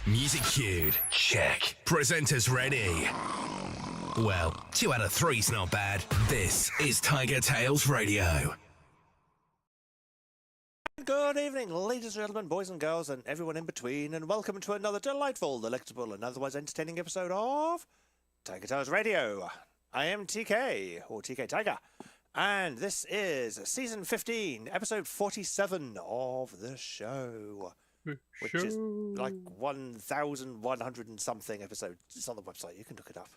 Music cued. Check. Presenters ready. Well, 2 out of 3's not bad. This is TigerTails Radio. Good evening, ladies and gentlemen, boys and girls, and everyone in between, and welcome to another delightful, delectable, and otherwise entertaining episode of TigerTails Radio. I am TK, or TK Tiger, and this is season 15, episode 47 of the show. Which is like 1,100 and something episodes. It's on the website, you can look it up.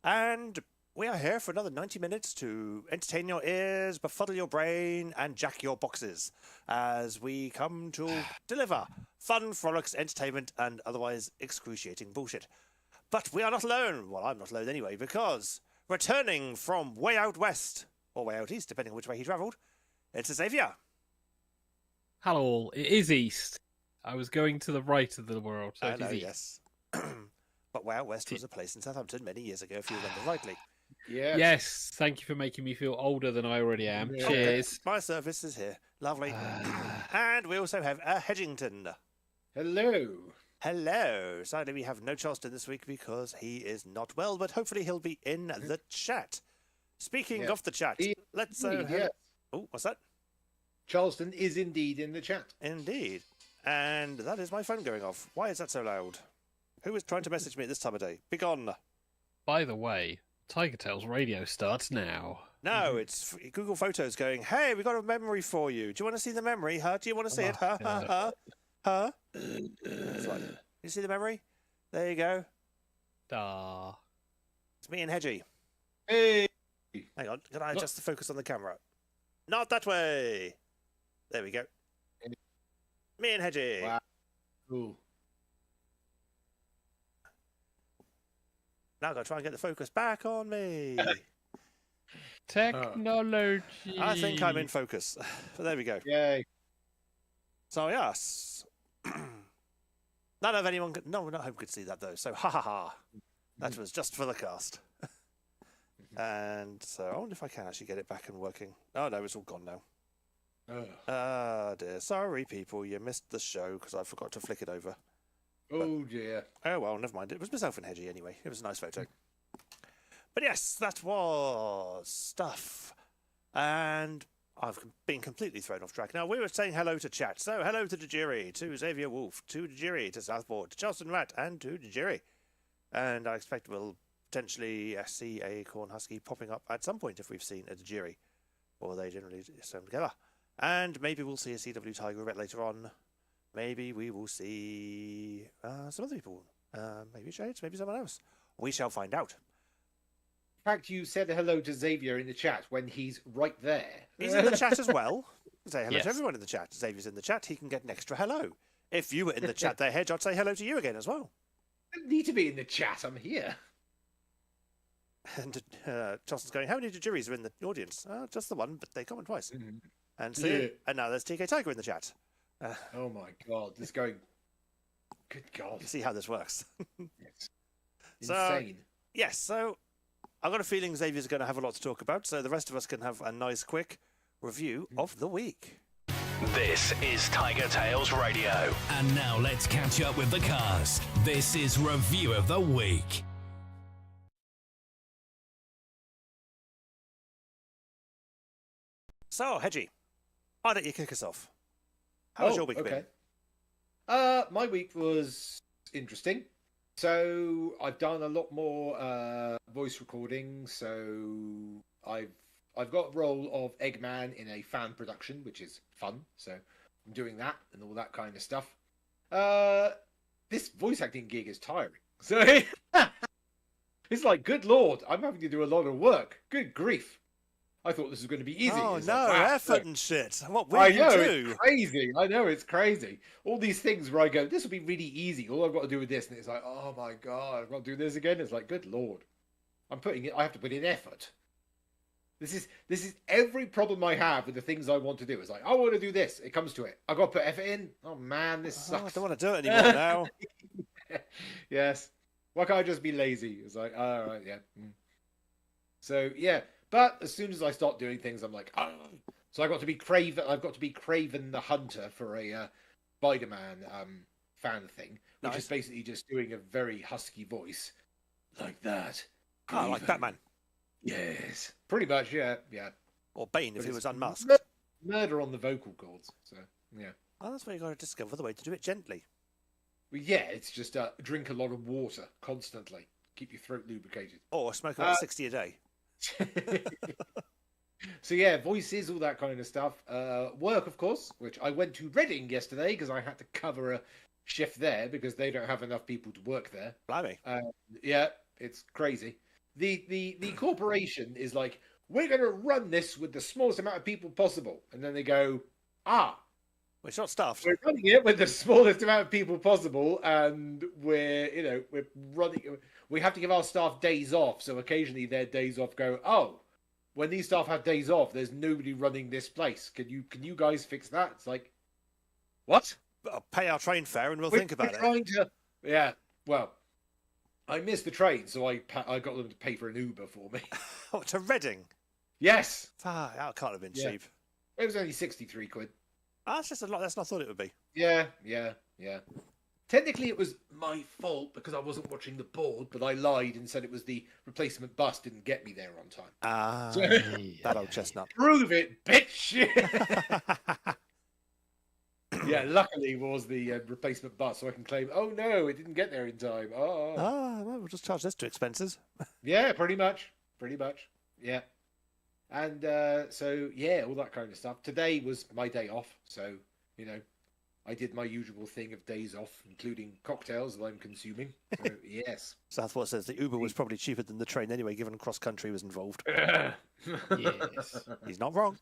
And we are here for another 90 minutes to entertain your ears, befuddle your brain, and jack your boxes as we come to deliver fun, frolics, entertainment, and otherwise excruciating bullshit. But we are not alone. Well, I'm not alone anyway, because returning from way out west, or way out east, depending on which way he travelled, it's Xavier. Hello all, it is east. I was going to the right of the world, so I it know, is east. yes. But Way Out West was a place in Southampton many years ago, if you remember rightly. Yes, thank you for making me feel older than I already am. Yeah. Cheers. Okay. My service is here. Lovely. And we also have a Hedgington. Hello. Hello. Sadly, we have no Charleston this week because he is not well, but hopefully he'll be in the chat. Speaking of the chat, let's... Oh, what's that? Charleston is indeed in the chat. Indeed. And that is my phone going off. Why is that so loud? Who is trying to message me at this time of day? Begone. By the way, TigerTails Radio starts now. No, it's Google Photos going, hey, we got a memory for you. Do you want to see the memory? Huh? Do you want to see it? Huh? Huh? Huh? Huh? That's right. You see the memory? There you go. Da. It's me and Hedgie. Hey. Hang on. Can I adjust the focus on the camera? Not that way. There we go. Me and Hedgie. Wow. Cool. Now I've got to try and get the focus back on me. Technology. I think I'm in focus. But there we go. Yay. So, yes. None of anyone could, no one at home could see that though. So ha ha ha. That was just for the cast. And so I wonder if I can actually get it back and working. Oh no, it's all gone now. Ah dear. Sorry people, you missed the show because I forgot to flick it over. Oh dear. Oh well, never mind. It was myself and Hedgie anyway. It was a nice photo. But yes, that was stuff. And I've been completely thrown off track. Now, we were saying hello to chat. So, hello to Dejiri, to Xavier Wolf, to Dejiri, to Southport, to Charleston Rat, and to Dejiri. And I expect we'll potentially see a Corn Husky popping up at some point if we've seen a Dejiri. Or they generally sew them together. And maybe we'll see a CW Tiger a bit later on. Maybe we will see some other people. Maybe Shades, maybe someone else. We shall find out. In fact, you said hello to Xavier in the chat when he's right there. He's in the chat as well. Say hello Yes. to everyone in the chat. Xavier's in the chat. He can get an extra hello. If you were in the chat there, Hedge, I'd say hello to you again as well. I don't need to be in the chat. I'm here. And Charleston's going, how many juries are in the audience? Just the one, but they comment twice. Mhm. And so, Yeah. and now there's TK Tiger in the chat. Oh my God, this going. Good God. You see how this works. It's So- insane. Yes, so I've got a feeling Xavier's going to have a lot to talk about, so the rest of us can have a nice, quick review of the week. This is TigerTails Radio. And now let's catch up with the cast. This is Review of the Week. So, Hedgie, why don't you kick us off? How was your week been? My week was interesting. So I've done a lot more voice recording. So I've got a role of Eggman in a fan production, which is fun. So I'm doing that and all that kind of stuff. This voice acting gig is tiring. So it's like, good Lord, I'm having to do a lot of work. Good grief. I thought this was going to be easy. Oh It's no, like, wow, effort and shit. What will I you know, do? it's crazy. I know, it's crazy. All these things where I go, this will be really easy. All I've got to do with this. And it's like, oh my God, I've got to do this again. It's like, good Lord. I have to put in effort. This is every problem I have with the things I want to do. It's like, I want to do this. It comes to it. I've got to put effort in. Oh man, this Oh, I sucks. don't want to do it anymore now. Yes. Why can't I just be lazy? It's like, all right, yeah. So, yeah. But as soon as I start doing things, I'm like, oh. So I've got to be Craven the Hunter for a Spider-Man fan thing, which Nice. is basically just doing a very husky voice. Like that. Oh, like Craven. Batman. Yes. Pretty much, yeah. Or Bane if But he it's was unmasked. Murder on the vocal cords. So, yeah. Oh, that's where you got to discover the way to do it gently. Well, yeah, it's just drink a lot of water constantly. Keep your throat lubricated. Or smoke about 60 a day. So yeah, voices, all that kind of stuff. Work, of course, which I went to Reading yesterday because I had to cover a shift there because they don't have enough people to work there. Blimey. Yeah, it's crazy. The corporation is like, we're going to run this with the smallest amount of people possible, and then they go, We're short staffed. we're running it with the smallest amount of people possible, and we're running. We have to give our staff days off, so occasionally their days off go, oh, when these staff have days off, there's nobody running this place. Can you guys fix that? It's like, what? Pay our train fare and we'll We're think about it. trying to, yeah. Well, I missed the train, so I got them to pay for an Uber for me. Oh, to Reading. Yes, That can't have been Yeah. cheap. it was only 63 quid. That's just a lot less than I thought it would be. Yeah. Technically, it was my fault because I wasn't watching the board, but I lied and said it was the replacement bus didn't get me there on time. That old chestnut. Prove it, bitch! Yeah, luckily it was the replacement bus, so I can claim, oh no, it didn't get there in time. Oh. Well, we'll just charge this to expenses. Yeah, pretty much. Yeah. And so, yeah, all that kind of stuff. Today was my day off, so, I did my usual thing of days off, including cocktails that I'm consuming. So, yes. Southport says the Uber was probably cheaper than the train anyway, given cross-country was involved. Yes. He's not wrong.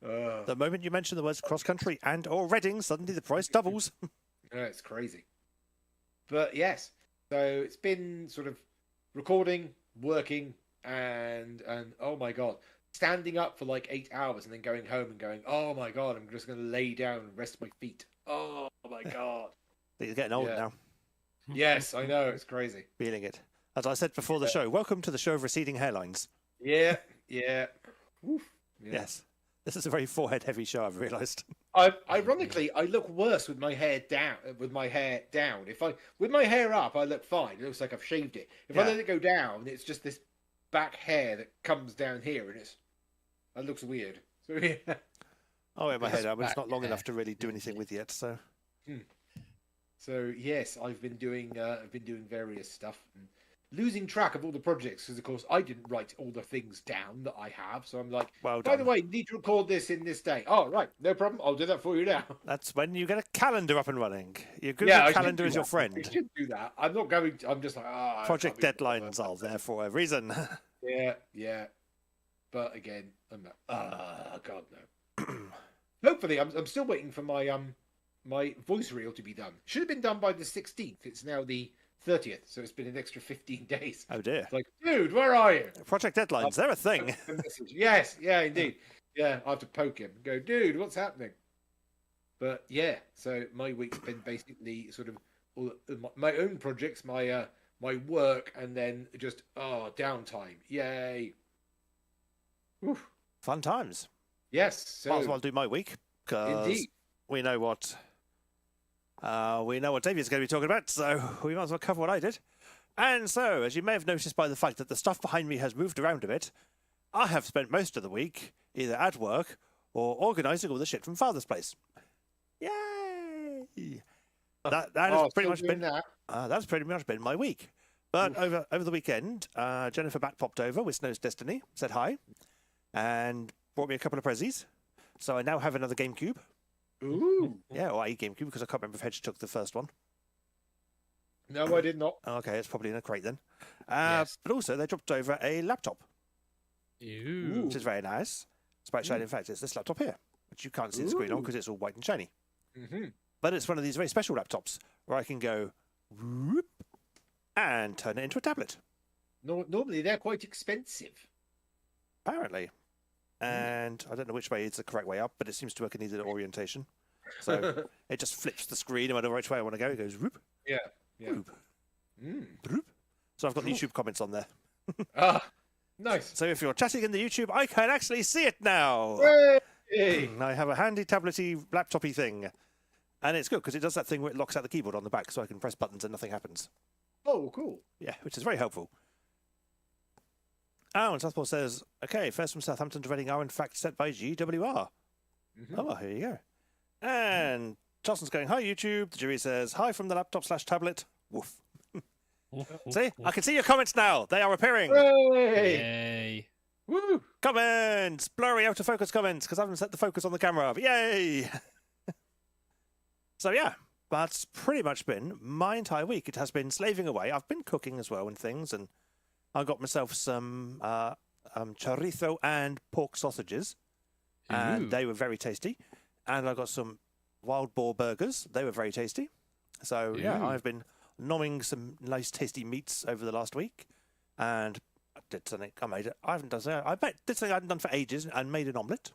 The moment you mention the words cross-country and or Reading, suddenly the price doubles. It's crazy. But yes, so it's been sort of recording, working, and oh my God, standing up for like 8 hours and then going home and going, oh my God, I'm just going to lay down and rest my feet. Oh my God. He's getting old Yeah. now. Yes, I know, it's crazy. Feeling it. As I said before the show, welcome to the show of receding hairlines. Yeah. Oof. Yeah. Yes. This is a very forehead-heavy show, I've realised. Ironically, I look worse with my hair down. With my hair up, I look fine. It looks like I've shaved it. If I let it go down, it's just this back hair that comes down here, and it looks weird. So yeah. Oh, yeah, my head up, but it's not long enough to really do anything with yet. So. So yes, I've been doing various stuff and losing track of all the projects because, of course, I didn't write all the things down that I have. So I'm like, well by the way, need to record this in this day. Oh, right, no problem. I'll do that for you now. That's when you get a calendar up and running. Your Google Calendar is your friend. I should do that. I'm not going. I'm just like, project deadlines are there for a reason. Yeah. But again, I'm not. God no. Hopefully, I'm still waiting for my voice reel to be done. Should have been done by the 16th. It's now the 30th, so it's been an extra 15 days. Oh dear. It's like, dude, where are you? Project deadlines, they're a thing. Yes, yeah, indeed. Yeah, I have to poke him and go, dude, what's happening? But yeah, so my week's been basically sort of all my own projects, my work, and then just downtime. Yay. Oof. Fun times. Yes. So, might as well do my week, because indeed. we know what David's going to be talking about, so we might as well cover what I did. And so, as you may have noticed by the fact that the stuff behind me has moved around a bit, I have spent most of the week either at work or organising all the shit from Father's place. Yay! That has pretty much been that's pretty much been my week. But over the weekend, Jennifer Bat popped over with Snow's Destiny, said hi, and brought me a couple of prezzies. So I now have another GameCube. Ooh. Yeah, or a GameCube, because I can't remember if Hedge took the first one. No, I did not. Okay, it's probably in a crate then. Yes. But also, they dropped over a laptop, Ew. which is very nice. It's quite shiny. In fact, it's this laptop here, which you can't see the screen on because it's all white and shiny. Mm-hmm. But it's one of these very special laptops where I can go whoop, and turn it into a tablet. Normally, they're quite expensive. Apparently. And I don't know which way is the correct way up, but it seems to work in either orientation. So it just flips the screen, no matter which way I want to go. It goes whoop, Yeah. whoop, whoop. So I've got the YouTube comments on there. Nice. So if you're chatting in the YouTube, I can actually see it now. Hey. I have a handy tablety, laptopy thing. And it's good because it does that thing where it locks out the keyboard on the back so I can press buttons and nothing happens. Oh, cool. Yeah, which is very helpful. Oh, and Southpaw says, okay, first from Southampton to Reading are in fact set by GWR. Mm-hmm. Oh, well, here you go. And Johnson's going, hi, YouTube. The jury says, hi from the laptop/tablet. Woof. See? I can see your comments now. They are appearing. Hey. Yay. Woo. Comments! Blurry out of focus comments because I haven't set the focus on the camera. But yay! So, yeah, that's pretty much been my entire week. It has been slaving away. I've been cooking as well and things, and I got myself some chorizo and pork sausages, and they were very tasty. And I got some wild boar burgers. They were very tasty. So, yeah, I've been nomming some nice tasty meats over the last week, and I did something. I haven't done something. Did something I hadn't done for ages and made an omelette.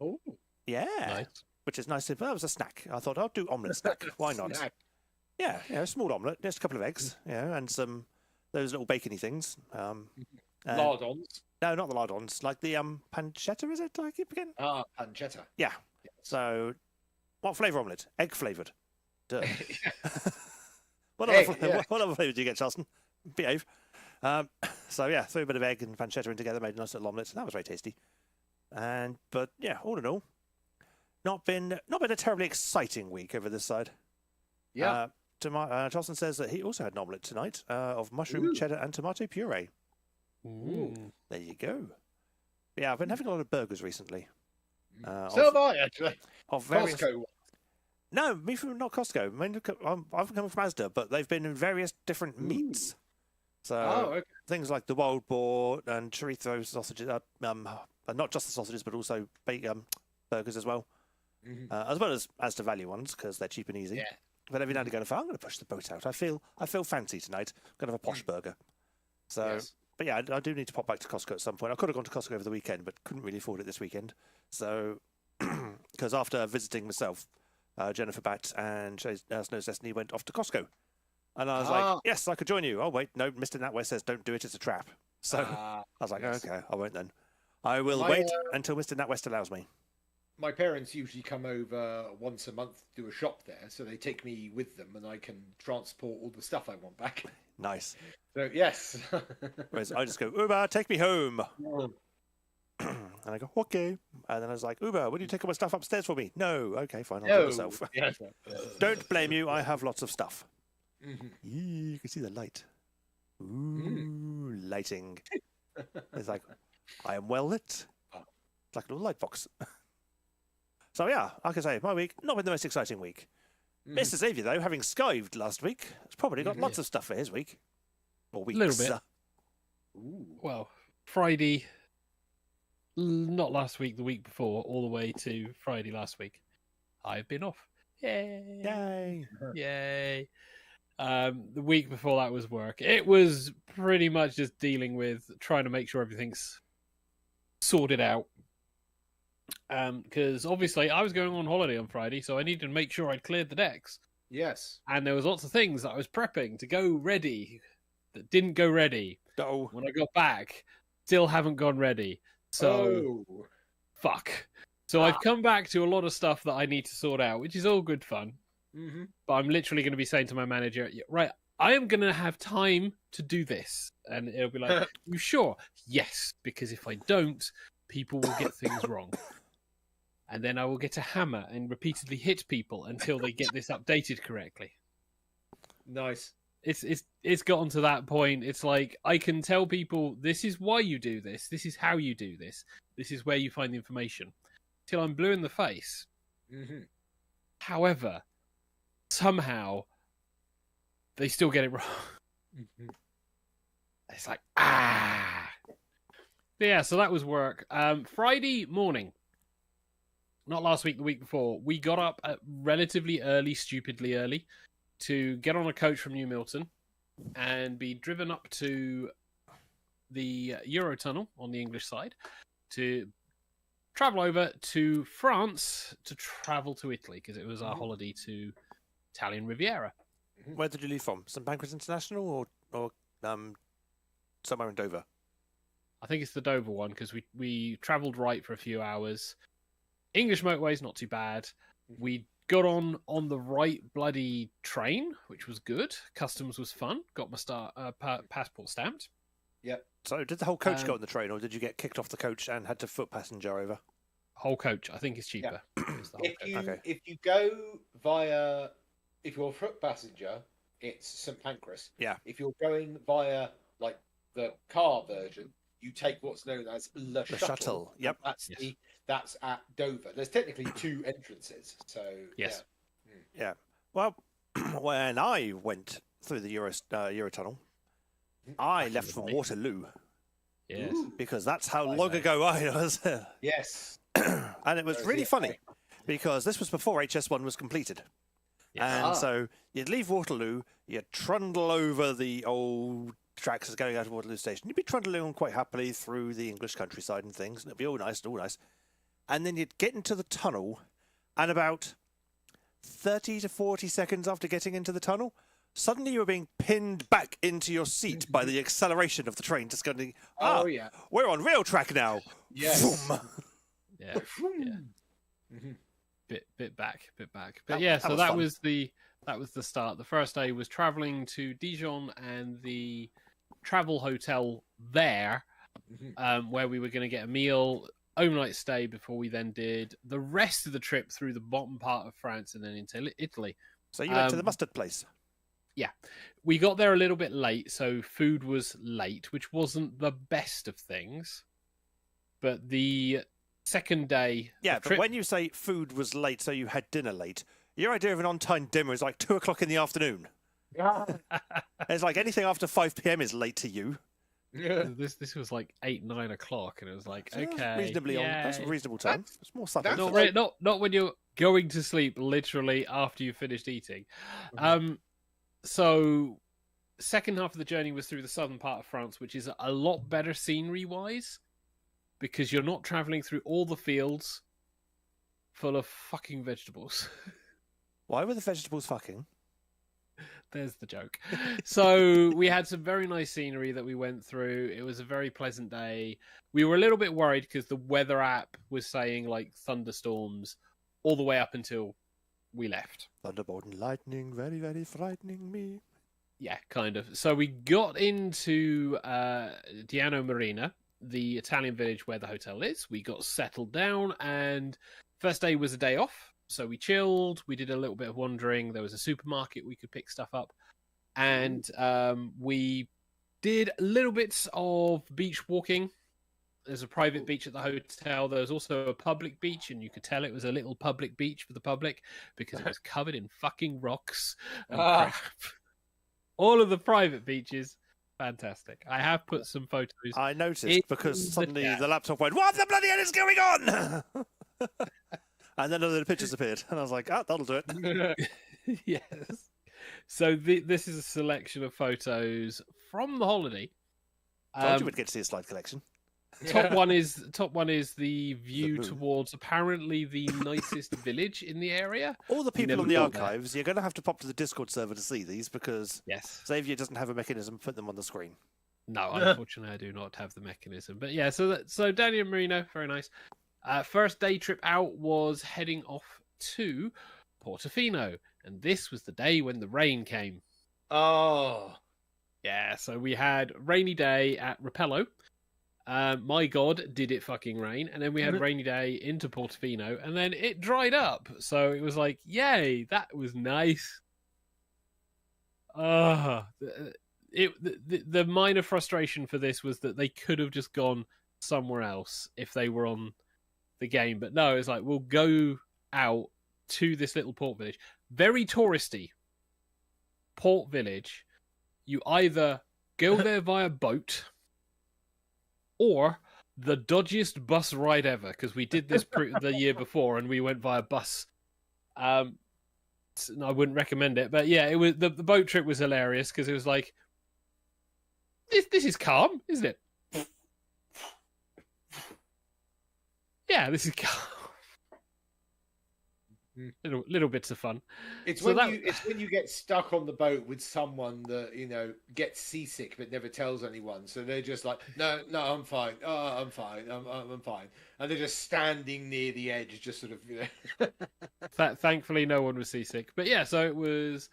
Oh, Yeah. Nice. Which is nice. That was a snack. I thought I'll do omelette snack. Why not? Snack. Yeah, a small omelette, just a couple of eggs, and some those little bacony things. Lardons. No, not the lardons. Like the pancetta, is it? Do I keep again? Pancetta. Yeah. Yes. So, what flavour omelette? Egg flavoured. Duh. What Egg, other flavour do you get, Charleston? Behave. So yeah, threw a bit of egg and pancetta in together, made a nice little omelette. That was very tasty. But yeah, all in all, not been a terribly exciting week over this side. Yeah. Charleston says that he also had an omelette tonight of mushroom, cheddar, and tomato puree. Ooh. There you go. Yeah, I've been having a lot of burgers recently. So have I, actually. Of various... Costco. No, me from not Costco. I've come from Asda, but they've been in various different meats. So okay. things like the wild boar and chorizo sausages, not just the sausages, but also burgers as well, as well as Asda value ones because they're cheap and easy. Yeah. But every now and again, I'm going to push the boat out. I feel fancy tonight. I'm going to have a posh burger. So, Yes. But yeah, I do need to pop back to Costco at some point. I could have gone to Costco over the weekend, but couldn't really afford it this weekend. So, because after visiting myself, Jennifer Bat and Snow's Destiny went off to Costco. And I was like, yes, I could join you. Oh, wait, no, Mr. NatWest says don't do it, it's a trap. So I was like, yes. okay, I won't then. I will wait until Mr. NatWest allows me. My parents usually come over once a month to do a shop there, so they take me with them and I can transport all the stuff I want back. Nice. So, yes. Whereas I just go, Uber, take me home. And I go, okay. And then I was like, Uber, will you take all my stuff upstairs for me? No. Okay, fine, I'll do it myself. Yes. Don't blame you, I have lots of stuff. Mm-hmm. You can see the light. Ooh, lighting. It's like, I am well lit. It's like a little light box. So yeah, like I say, my week, not been the most exciting week. Mr. Xavier, though, having skived last week, has probably got lots of stuff for his week. Or weeks. A little bit. Well, Friday, not last week, the week before, all the way to Friday last week, I've been off. Yay! Yay! Yay! The week before that was work. It was pretty much just dealing with trying to make sure everything's sorted out. Because obviously I was going on holiday on Friday, so I needed to make sure I'd cleared the decks. Yes. And there was lots of things that I was prepping to go ready that didn't go ready. Oh. When I got back, still haven't gone ready. So, fuck. So I've come back to a lot of stuff that I need to sort out, which is all good fun. Mm-hmm. But I'm literally going to be saying to my manager, right, I am going to have time to do this. And it'll be like, you sure? Yes, because if I don't, people will get things wrong. And then I will get a hammer and repeatedly hit people until they get this updated correctly. Nice. It's gotten to that point. It's like, I can tell people, this is why you do this. This is how you do this. This is where you find the information. Till I'm blue in the face. Mm-hmm. However, somehow, they still get it wrong. Mm-hmm. It's like, But yeah, so that was work. Friday morning. Not last week, the week before, we got up at relatively early, stupidly early, to get on a coach from New Milton and be driven up to the Eurotunnel on the English side to travel over to France to travel to Italy because it was our holiday to Italian Riviera. Where did you leave from? St Pancras International or somewhere in Dover? I think it's the Dover one because we travelled right for a few hours. English motorway's not too bad. We got on the right bloody train, which was good. Customs was fun. Got my passport stamped. Yep. So did the whole coach go on the train, or did you get kicked off the coach and had to foot passenger over? Whole coach. I think it's cheaper. It's the whole coach. If you go via, if you're a foot passenger, it's St Pancras. Yeah. If you're going via like the car version, you take what's known as Le Shuttle. Yep. That's at Dover. There's technically two entrances. So yes. Yeah. Well, when I went through the Eurotunnel, I left from Waterloo. Yes. Because that's how long ago I was. Yes. And it was really funny because this was before HS1 was completed. Yes. And so you'd leave Waterloo, you'd trundle over the old tracks that's going out of Waterloo Station. You'd be trundling on quite happily through the English countryside and things, and it'd be all nice. And then you'd get into the tunnel, and about 30 to 40 seconds after getting into the tunnel, suddenly you were being pinned back into your seat by the acceleration of the train. Just going, we're on rail track now. Yes. Vroom. Yeah. Bit back. But yeah, so that was the start. The first day was traveling to Dijon and the travel hotel there, where we were going to get a meal, overnight stay before we then did the rest of the trip through the bottom part of France and then into Italy. So you went to the mustard place. Yeah. We got there a little bit late, so food was late, which wasn't the best of things. But the second day... Yeah, but when you say food was late, so you had dinner late, your idea of an on-time dinner is like 2 o'clock in the afternoon. It's like anything after 5 p.m. is late to you. Yeah. This was like 8, 9 o'clock, and it was like, So okay, reasonably that's a reasonable time. It's more subtle. Not when you're going to sleep, literally after you finished eating. So second half of the journey was through the southern part of France, which is a lot better scenery-wise, because you're not travelling through all the fields full of fucking vegetables. Why were the vegetables fucking? There's the joke. So we had some very nice scenery that we went through. It was a very pleasant day. We were a little bit worried because the weather app was saying like thunderstorms all the way up until we left. Thunderbolt and lightning, very, very frightening me. Yeah, kind of. So we got into Diano Marina, the Italian village where the hotel is. We got settled down, and first day was a day off. So we chilled. We did a little bit of wandering. There was a supermarket we could pick stuff up. And we did little bits of beach walking. There's a private beach at the hotel. There was also a public beach, and you could tell it was a little public beach for the public because it was covered in fucking rocks and crap. All of the private beaches, fantastic. I have put some photos. I noticed because suddenly the laptop went, "What the bloody hell is going on?" And then other pictures appeared, and I was like, "Ah, that'll do it." Yes. So this is a selection of photos from the holiday. Told you we'd get to see a slide collection. Top one is the view towards apparently the nicest village in the area. All the people on the archives, you're going to have to pop to the Discord server to see these because Xavier doesn't have a mechanism to put them on the screen. No, unfortunately, I do not have the mechanism. But yeah, so Danny and Marino, very nice. First day trip out was heading off to Portofino, and this was the day when the rain came. Oh, yeah. So we had rainy day at Rapello. My God, did it fucking rain. And then we had rainy day into Portofino, and then it dried up. So it was like, yay, that was nice. The minor frustration for this was that they could have just gone somewhere else if they were on the game. But no, it's like, we'll go out to this little port village. Very touristy port village. You either go there via boat or the dodgiest bus ride ever, because we did this the year before and we went via bus. I wouldn't recommend it, but yeah, it was the boat trip was hilarious because it was like, this is calm, isn't it? Yeah, this is calm. Little bits of fun. It's when you get stuck on the boat with someone that gets seasick but never tells anyone. So they're just like, no, I'm fine. Oh, I'm fine. I'm fine. And they're just standing near the edge, just sort of. Thankfully, no one was seasick. But yeah, so it was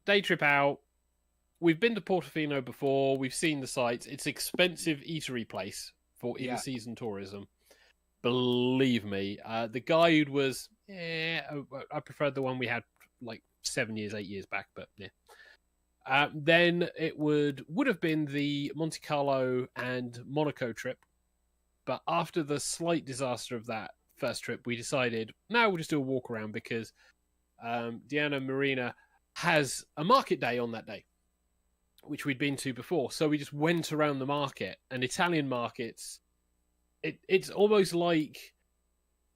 day trip out. We've been to Portofino before. We've seen the sights. It's expensive eatery place for in-season tourism. Believe me, the guide was. I preferred the one we had like 8 years back, but yeah. Then it would have been the Monte Carlo and Monaco trip, but after the slight disaster of that first trip, we decided now we'll just do a walk around because Diana Marina has a market day on that day, which we'd been to before. So we just went around the market, and Italian markets. It's almost like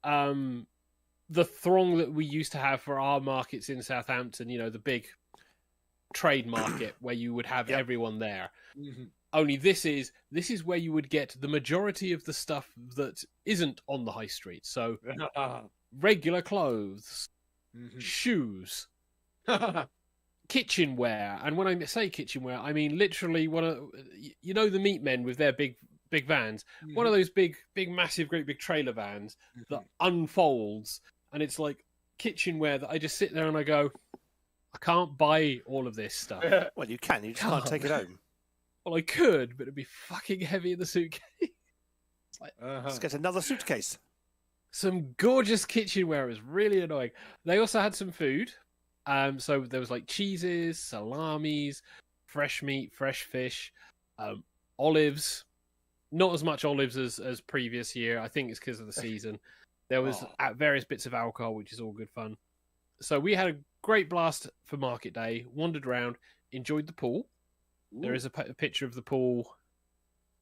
the throng that we used to have for our markets in Southampton, the big trade market where you would have everyone there. Mm-hmm. Only this is where you would get the majority of the stuff that isn't on the high street. So regular clothes, shoes, kitchenware. And when I say kitchenware, I mean literally the meat men with their big vans, one of those big massive great big trailer vans that unfolds, and it's like kitchenware that I just sit there and I go, I can't buy all of this stuff. Well, you can, you just can't take it home. Well, I could, but it'd be fucking heavy in the suitcase. It's like, Let's get another suitcase. Some gorgeous kitchenware is really annoying. They also had some food. So there was like cheeses, salamis, fresh meat, fresh fish, olives. Not as much olives as previous year. I think it's because of the season. There was various bits of alcohol, which is all good fun. So we had a great blast for Market Day, wandered around, enjoyed the pool. Ooh. There is a picture of the pool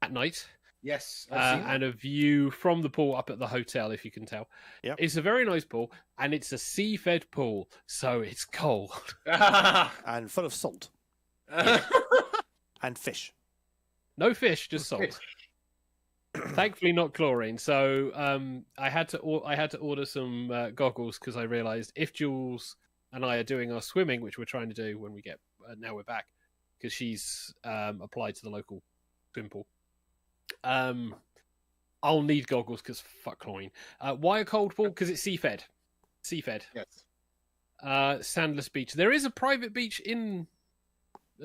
at night. Yes. And a view from the pool up at the hotel, if you can tell. Yep. It's a very nice pool, and it's a sea-fed pool, so it's cold. And full of salt. And fish. No fish, just salt. Thankfully, not chlorine. So I had to order some goggles because I realised if Jules and I are doing our swimming, which we're trying to do when we get now we're back because she's applied to the local swim pool. I'll need goggles because fuck chlorine. Why a cold pool? Because it's sea-fed. Sea-fed. Yes. Sandless beach. There is a private beach at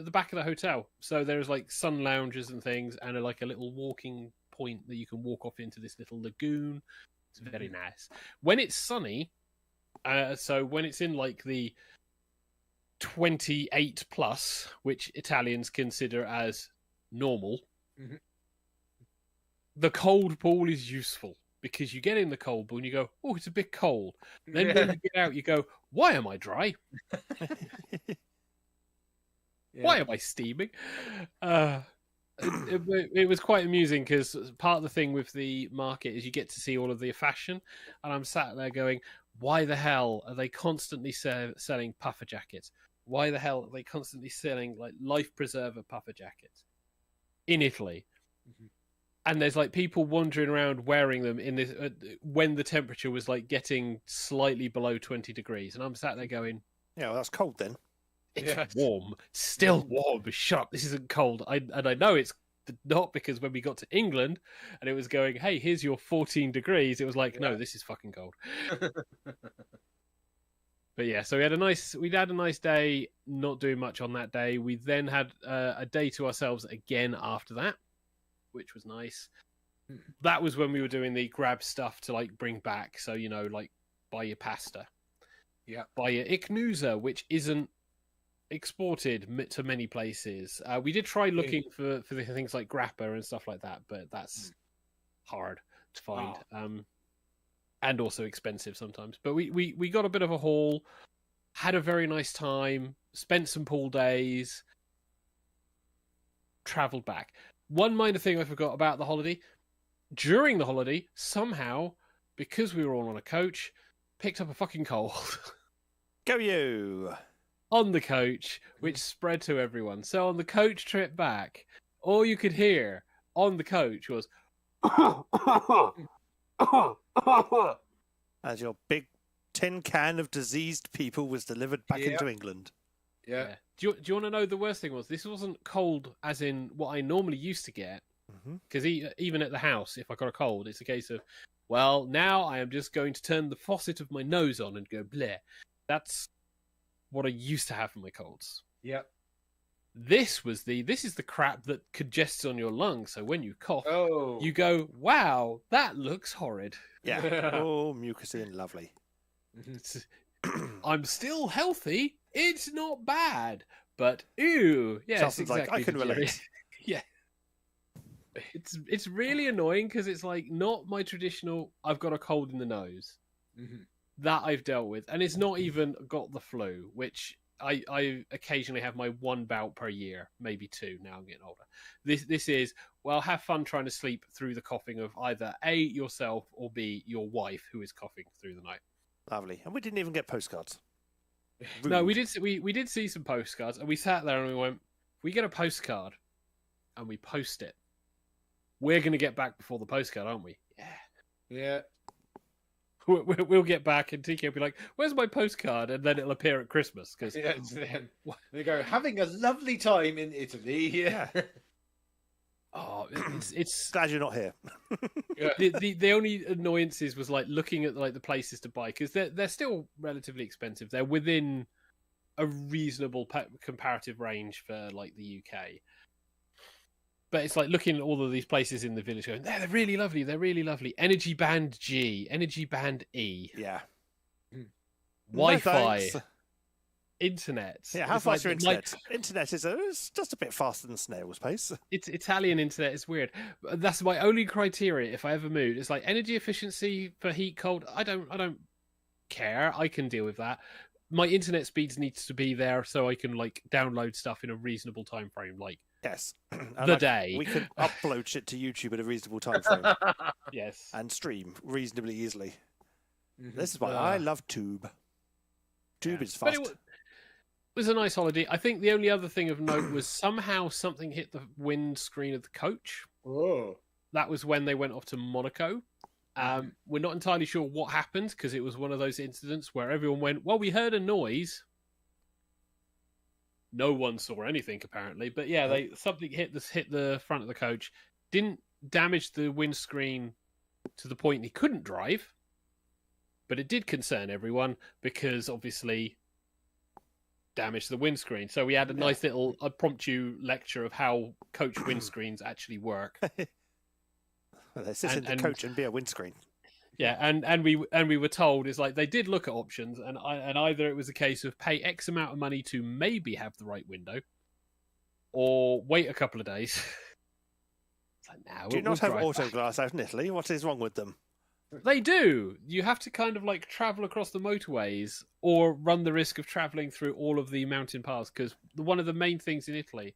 the back of the hotel, so there's like sun lounges and things, and like a little walking point that you can walk off into this little lagoon. It's very nice when it's sunny. So when it's in like the 28 plus, which Italians consider as normal, the cold pool is useful because you get in the cold pool and you go, oh, it's a bit cold. Then when you get out, you go, why am I dry? Why am I steaming? It was quite amusing because part of the thing with the market is you get to see all of the fashion, and I'm sat there going, why the hell are they constantly selling puffer jackets? Why the hell are they constantly selling like life preserver puffer jackets in Italy? And there's like people wandering around wearing them in this when the temperature was like getting slightly below 20 degrees, and I'm sat there going, yeah, well, that's cold then. It's warm, still warm. But shut up, this isn't cold. I know it's not, because when we got to England and it was going, hey, here's your 14 degrees, it was like, no, this is fucking cold. But yeah, so we'd had a nice day, not doing much on that day. We then had a day to ourselves again after that, which was nice. That was when we were doing the grab stuff to like bring back. So, you know, like buy your pasta. Yeah. Buy your Ichnusa, which isn't exported to many places. We did try looking for the things like grappa and stuff like that, but that's hard to find. And also expensive sometimes. But we got a bit of a haul, had a very nice time, spent some pool days, travelled back. One minor thing I forgot about the holiday. During the holiday, somehow, because we were all on a coach, picked up a fucking cold. Go you! On the coach, which spread to everyone. So on the coach trip back, all you could hear on the coach was as your big tin can of diseased people was delivered back into England. Yeah. Do you want to know the worst thing was? This wasn't cold as in what I normally used to get. Because even at the house, if I got a cold, it's a case of, well, now I am just going to turn the faucet of my nose on and go bleh. That's what I used to have for my colds. Yeah. This is the crap that congests on your lungs. So when you cough, Oh. you go, wow, that looks horrid. Yeah. Oh, mucousy and lovely. I'm still healthy. It's not bad. But ew. Yeah, Sounds like I can relate. Yeah. It's really annoying because it's like not my traditional I've got a cold in the nose. That I've dealt with. And it's not even got the flu, which I occasionally have my one bout per year, maybe two. Now I'm getting older. This is, well, have fun trying to sleep through the coughing of either A, yourself, or B, your wife who is coughing through the night. Lovely. And we didn't even get postcards. No, we did see some postcards, and we sat there and we went, if we get a postcard and we post it, we're going to get back before the postcard, aren't we? Yeah. We'll get back, and TK will be like, "Where's my postcard?" And then it'll appear at Christmas. Because they go, having a lovely time in Italy. Yeah. Oh, it's glad you're not here. the only annoyances was like looking at like the places to buy, because they're still relatively expensive. They're within a reasonable comparative range for like the UK. But it's like looking at all of these places in the village going, they're really lovely, they're really lovely. Energy Band G, Energy Band E. Yeah. Wi-Fi. No, internet. Yeah, how fast your internet? Internet is just a bit faster than snail's pace. It's Italian internet, it's weird. That's my only criteria if I ever moved. It's like energy efficiency for heat, cold. I don't care. I can deal with that. My internet speeds needs to be there so I can like download stuff in a reasonable time frame, like yes, day. We can upload shit to YouTube at a reasonable time frame. Yes, and stream reasonably easily. This is why I love Tube. Tube is fast. But it was a nice holiday. I think the only other thing of note was somehow something hit the windscreen of the coach. Oh, that was when they went off to Monaco. We're not entirely sure what happened because it was one of those incidents where everyone went, well, we heard a noise. No one saw anything apparently, but yeah, something hit the front of the coach, didn't damage the windscreen to the point he couldn't drive, but it did concern everyone because obviously damaged the windscreen. So we had a nice little impromptu lecture of how coach windscreens actually work. Well, they sit in the coach and be a windscreen. Yeah, and we were told is like they did look at options, and either it was a case of pay X amount of money to maybe have the right window, or wait a couple of days. It's like, nah, do you not have auto glass out in Italy? What is wrong with them? They do. You have to kind of like travel across the motorways, or run the risk of traveling through all of the mountain paths. Because one of the main things in Italy,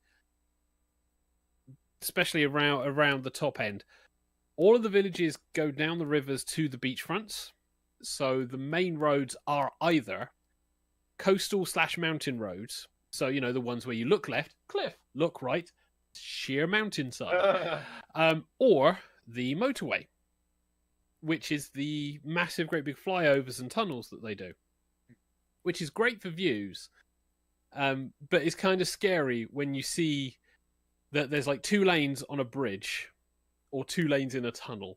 especially around the top end, all of the villages go down the rivers to the beachfronts. So the main roads are either coastal / mountain roads. So, you know, the ones where you look left, cliff, look right, sheer mountainside. Or the motorway, which is the massive, great big flyovers and tunnels that they do, which is great for views. But it's kind of scary when you see that there's like 2 lanes on a bridge or 2 lanes in a tunnel,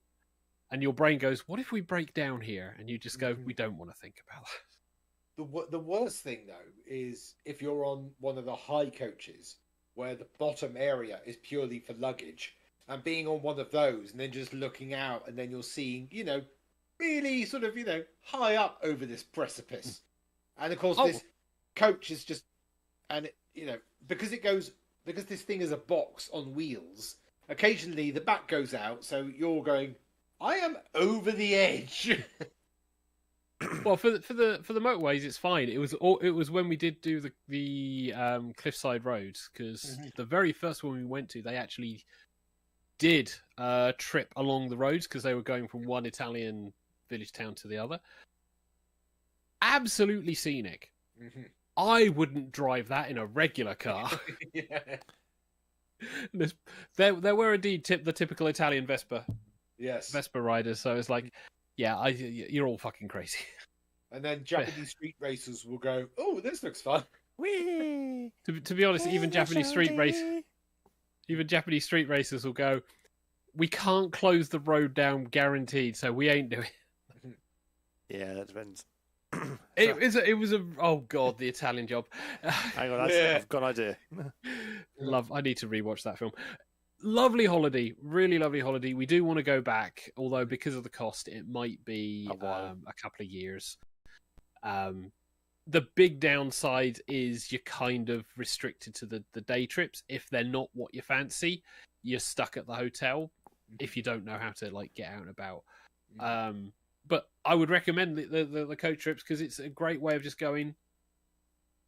and your brain goes, what if we break down here? And you just go, we don't want to think about that. The worst thing, though, is if you're on one of the high coaches where the bottom area is purely for luggage, and being on one of those and then just looking out, and then you're seeing, you know, really sort of, you know, high up over this precipice. And of course, this coach is just, and it, you know, because this thing is a box on wheels, occasionally the back goes out, so you're going, I am over the edge. Well, for the motorways, it's fine. It was when we did do the cliffside roads, because the very first one we went to, they actually did trip along the roads because they were going from one Italian village town to the other. Absolutely scenic. I wouldn't drive that in a regular car. Yeah. There were indeed the typical Italian Vespa riders, so it's like, yeah, you're all fucking crazy. And then Japanese street racers will go, oh, this looks fun. Whee! To be honest, even Japanese street racers will go, we can't close the road down guaranteed, so we ain't doing it. Yeah, that depends. It was a oh god, the Italian Job. Hang on, I've got an idea. I need to rewatch that film. Lovely holiday, really lovely holiday. We do want to go back, although because of the cost, it might be a couple of years. The big downside is you're kind of restricted to the day trips. If they're not what you fancy, you're stuck at the hotel if you don't know how to like get out and about. But I would recommend the coach trips because it's a great way of just going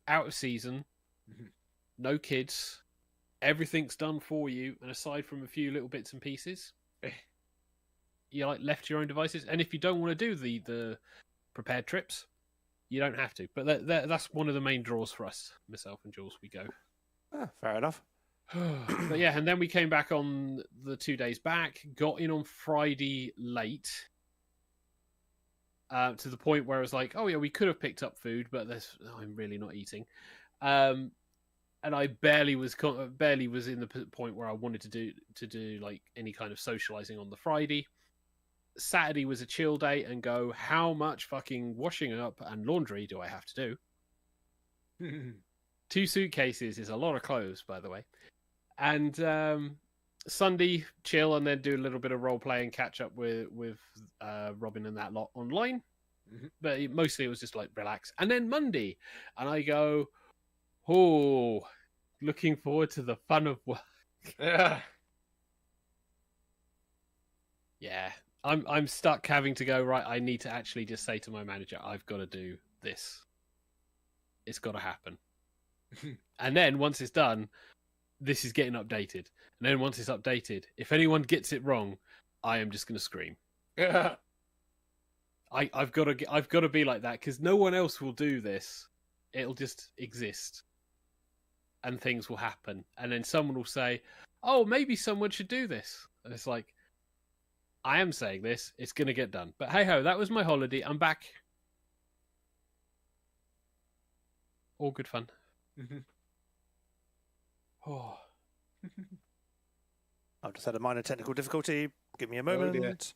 out of season, no kids, everything's done for you, and aside from a few little bits and pieces, you're like left to your own devices. And if you don't want to do the prepared trips, you don't have to. But that's one of the main draws for us, myself and Jules. We go. Fair enough. But yeah, and then we came back on the 2 days back, got in on Friday late. To the point where I was like, oh yeah, we could have picked up food, but I'm really not eating. And I barely was in the point where I wanted to do like any kind of socializing on the Friday. Saturday was a chill day and go, how much fucking washing up and laundry do I have to do? 2 suitcases is a lot of clothes, by the way. And Sunday, chill, and then do a little bit of role playing, catch up with Robin and that lot online. But mostly it was just like relax. And then Monday, and I go, oh, looking forward to the fun of work. Yeah, I'm stuck having to go, right, I need to actually just say to my manager, I've got to do this. It's got to happen. And then once it's done, this is getting updated. And then once it's updated, if anyone gets it wrong, I am just going to scream. I've got to be like that because no one else will do this. It'll just exist. And things will happen. And then someone will say, oh, maybe someone should do this. And it's like, I am saying this. It's going to get done. But hey ho, that was my holiday. I'm back. All good fun. Oh. I've just had a minor technical difficulty. Give me a moment.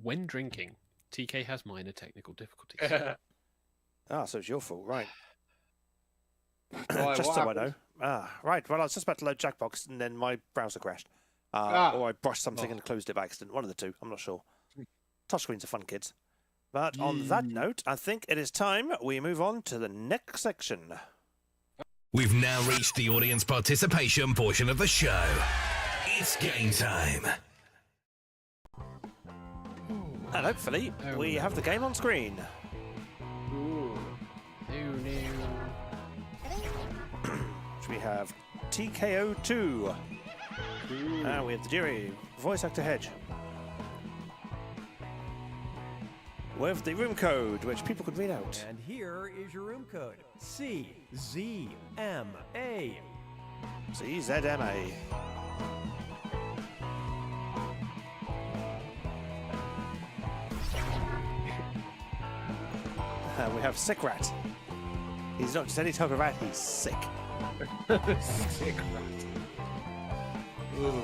When drinking, TK has minor technical difficulties. So it's your fault, right? Why, Just what so happened? I know. Right. Well, I was just about to load Jackbox, and then my browser crashed. Or I brushed something and closed it by accident. One of the two. I'm not sure. Touchscreens are fun, kids. But on that note, I think it is time we move on to the next section. We've now reached the audience participation portion of the show. It's game time. And hopefully, we have the game on screen. Which we have TKO2. And we have the jury, voice actor Hedge. With the room code, which people could read out. And here is your room code. CZMA. CZMA. We have Sick Rat. He's not just any type of rat, he's sick. Sick rat. Ooh.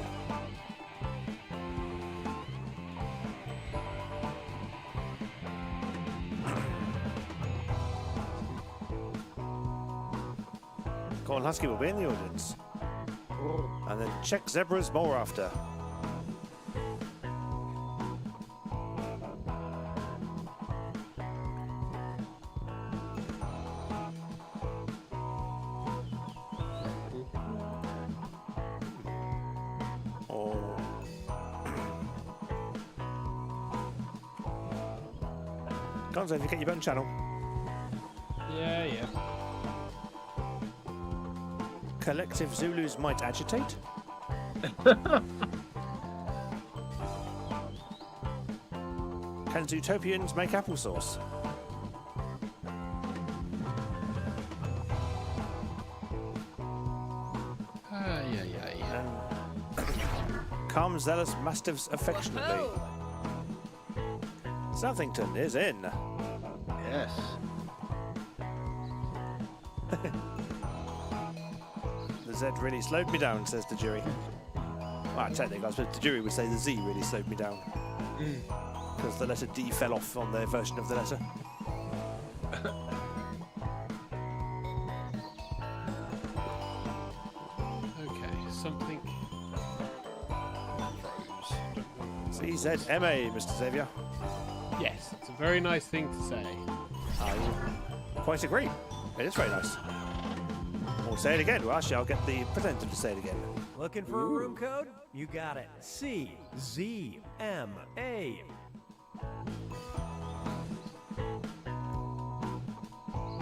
Corn Husky will be in the audience. And then Czech Zebras more after. Gonzo, if you get your own channel. Yeah. Collective Zulus might agitate. Can Zootopians make applesauce? Calm zealous mastiffs affectionately. Southington is in. Yes. The Z really slowed me down, says the jury. Well, technically, I suppose the jury would say the Z really slowed me down. Because the letter D fell off on their version of the letter. Okay, something. CZMA, Mr. Xavier. Yes, it's a very nice thing to say. I quite agree. It is very nice. Or say it again. Well, actually, I'll get the presenter to say it again. Looking for a room code? You got it. CZMA.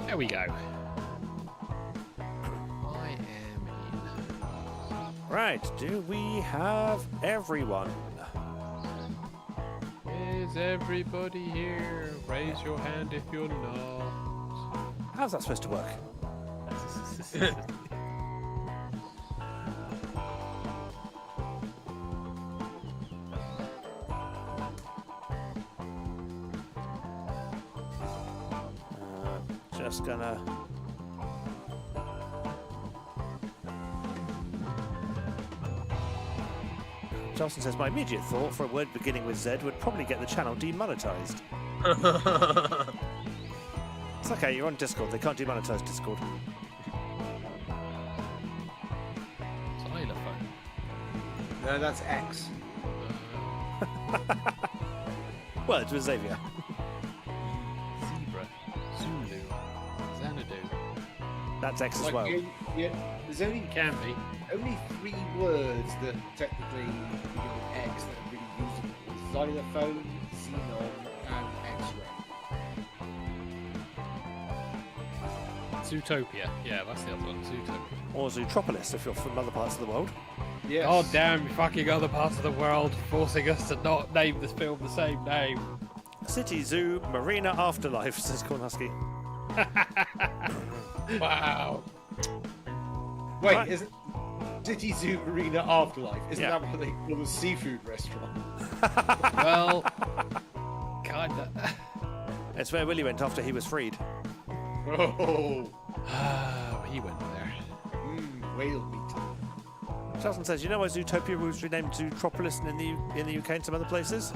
There we go. I am in. Right, do we have everyone? Is everybody here? Raise your hand if you're not. How's that supposed to work? Just gonna... Johnson says, my immediate thought for a word beginning with Z would probably get the channel demonetized. It's okay, you're on Discord. They can't demonetize Discord. Xylophone. No, that's X. Well, it was Xavier. Zebra. Zulu. Xanadu. That's X as well. Yeah, there's only Can be. 3 words that technically begin with X that are really usable. Xylophone, xenon, and X-ray. Zootopia. Yeah, that's the other one. Zootopia. Or Zootropolis, if you're from other parts of the world. Yes. God damn fucking other parts of the world forcing us to not name this film the same name. City Zoo, Marina Afterlife, says Cornhusky. Wow. Wait, Right. isn't City Zoo Marina Afterlife. Isn't Yeah. that what they call a seafood restaurant? Well, kinda. It's where Willie went after he was freed. Oh, He went there. whale meat. Charlton says, you know why Zootopia was renamed Zootropolis in the UK and some other places?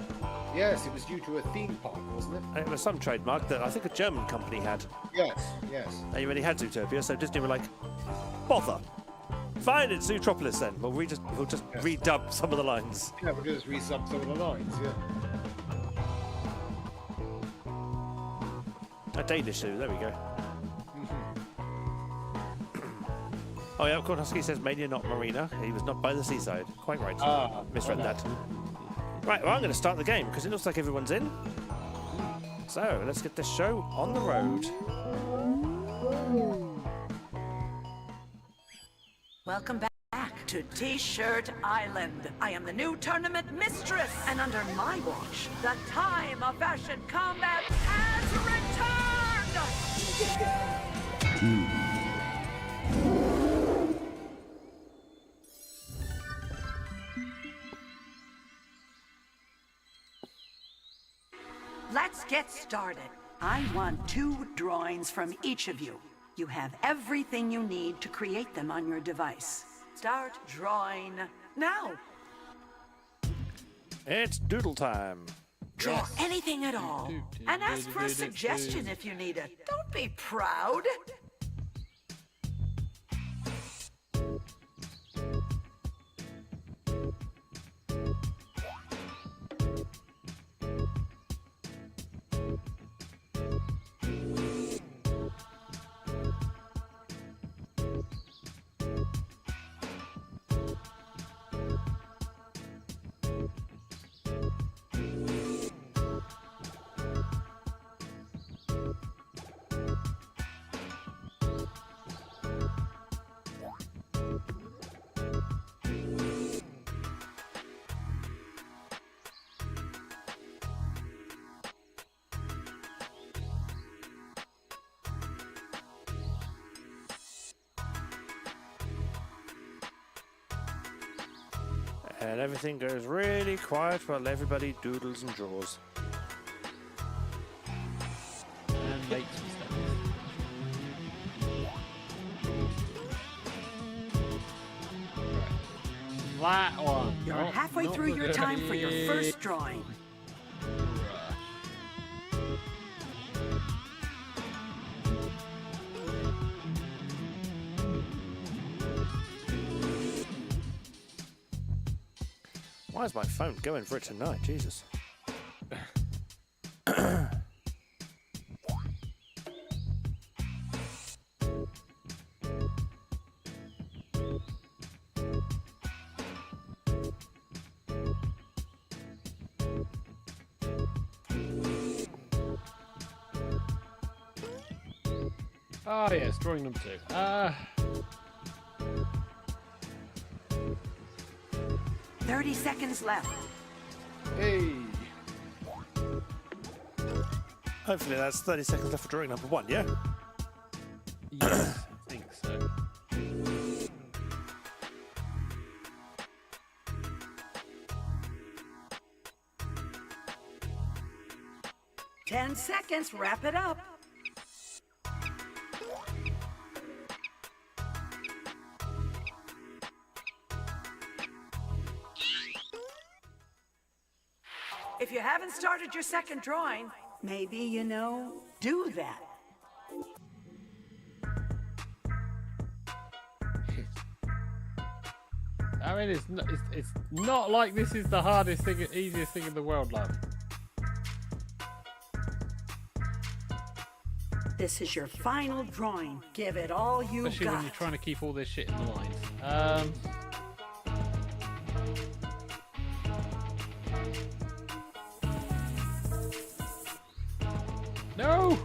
Yes, it was due to a theme park, wasn't it? It was some trademark that I think a German company had. Yes. They already had Zootopia, so Disney were like, bother. Fine, it's Zootropolis then. We'll just redub some of the lines. Yeah, we'll just re-sub some of the lines, yeah. A Danish zoo, there we go. Oh yeah, Kornowski says Mania, not Marina. He was not by the seaside. Quite right. Misread that. Right, well I'm going to start the game because it looks like everyone's in. So, let's get this show on the road. Welcome back to T-Shirt Island. I am the new tournament mistress, and under my watch, the time of fashion combat has returned! Let's get started. I want 2 drawings from each of you. You have everything you need to create them on your device. Start drawing now. It's doodle time. Draw anything at all. And ask for a suggestion if you need it. Don't be proud. And everything goes really quiet while everybody doodles and draws. And makes mistakes. Right. That one. You're Not- halfway not through your time for your ready. first drawing. Why is my phone going for it tonight? Jesus. Oh yes, drawing number 2. 30 seconds left. Hey. Hopefully that's 30 seconds left for drawing number 1, yeah? Yes, I think so. Ten seconds, wrap it up. If you haven't started your second drawing, maybe, do that. I mean, it's not like this is the hardest thing, easiest thing in the world, love. This is your final drawing. Give it all you Especially got. when you're trying to keep all this shit in the lines. No!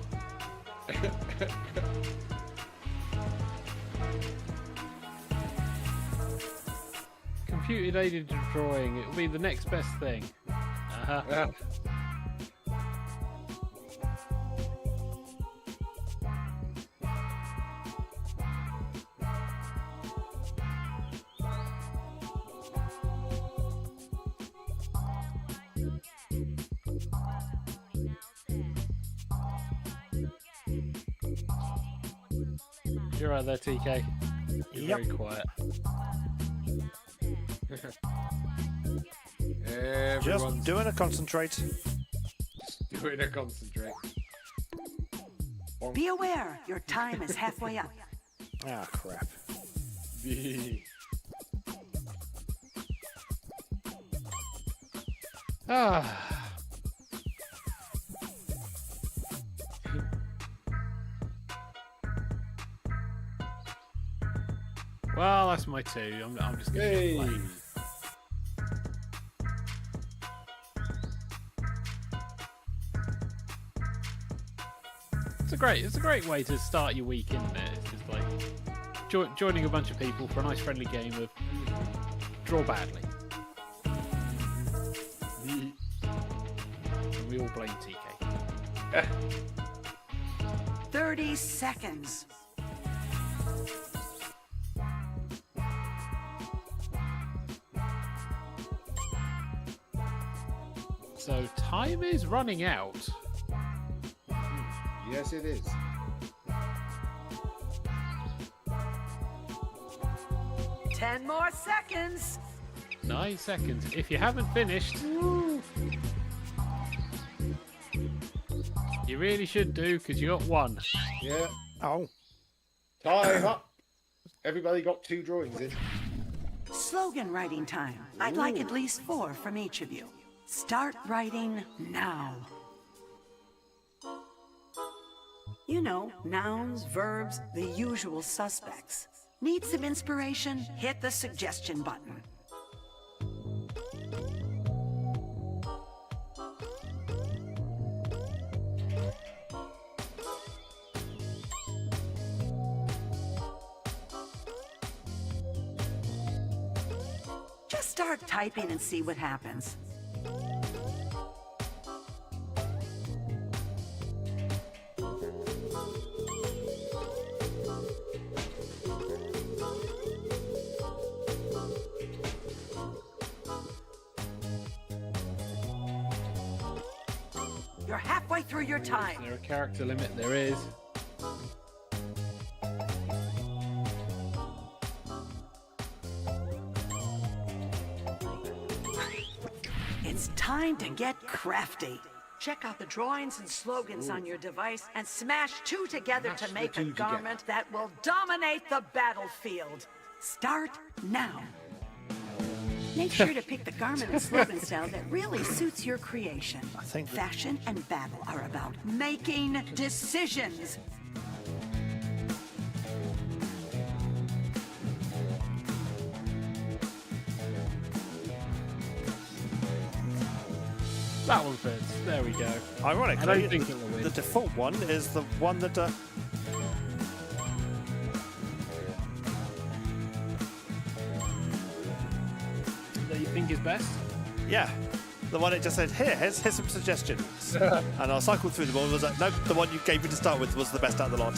Computer aided drawing. It will be the next best thing. Uh-huh. Yeah. You're right there, TK. You're Yep. very quiet. Everyone's Just doing a concentrate. doing a concentrate. Be aware, your time is halfway up. Ah, crap. Ah. Well, that's my 2. I'm just going to Hey. play. It's a great way to start your week, isn't it? It's just like joining a bunch of people for a nice friendly game of draw badly. And we all blame TK. 30 seconds. So time is running out. Yes, it is. Ten more seconds. 9 seconds. If you haven't finished, you really should do, because you got 1. Yeah. Oh. Time up. Everybody got 2 drawings in. Slogan writing time. I'd like at least 4 from each of you. Start writing now. You know, nouns, verbs, the usual suspects. Need some inspiration? Hit the suggestion button. Just start typing and see what happens. You're halfway through your time. Is there a character limit? There is. It's time to get crafty. Check out the drawings and slogans on your device and smash 2 together to make a garment that will dominate the battlefield. Start now. Make sure to pick the garment and slogan style that really suits your creation. I think that- Fashion and battle are about making decisions. That one fits. There we go. Ironically, I don't think it'll win. the default one is the one that... That you think is best? Yeah. The one it just said, here's some suggestions. And I cycled through them all and was like, nope, the one you gave me to start with was the best out of the lot.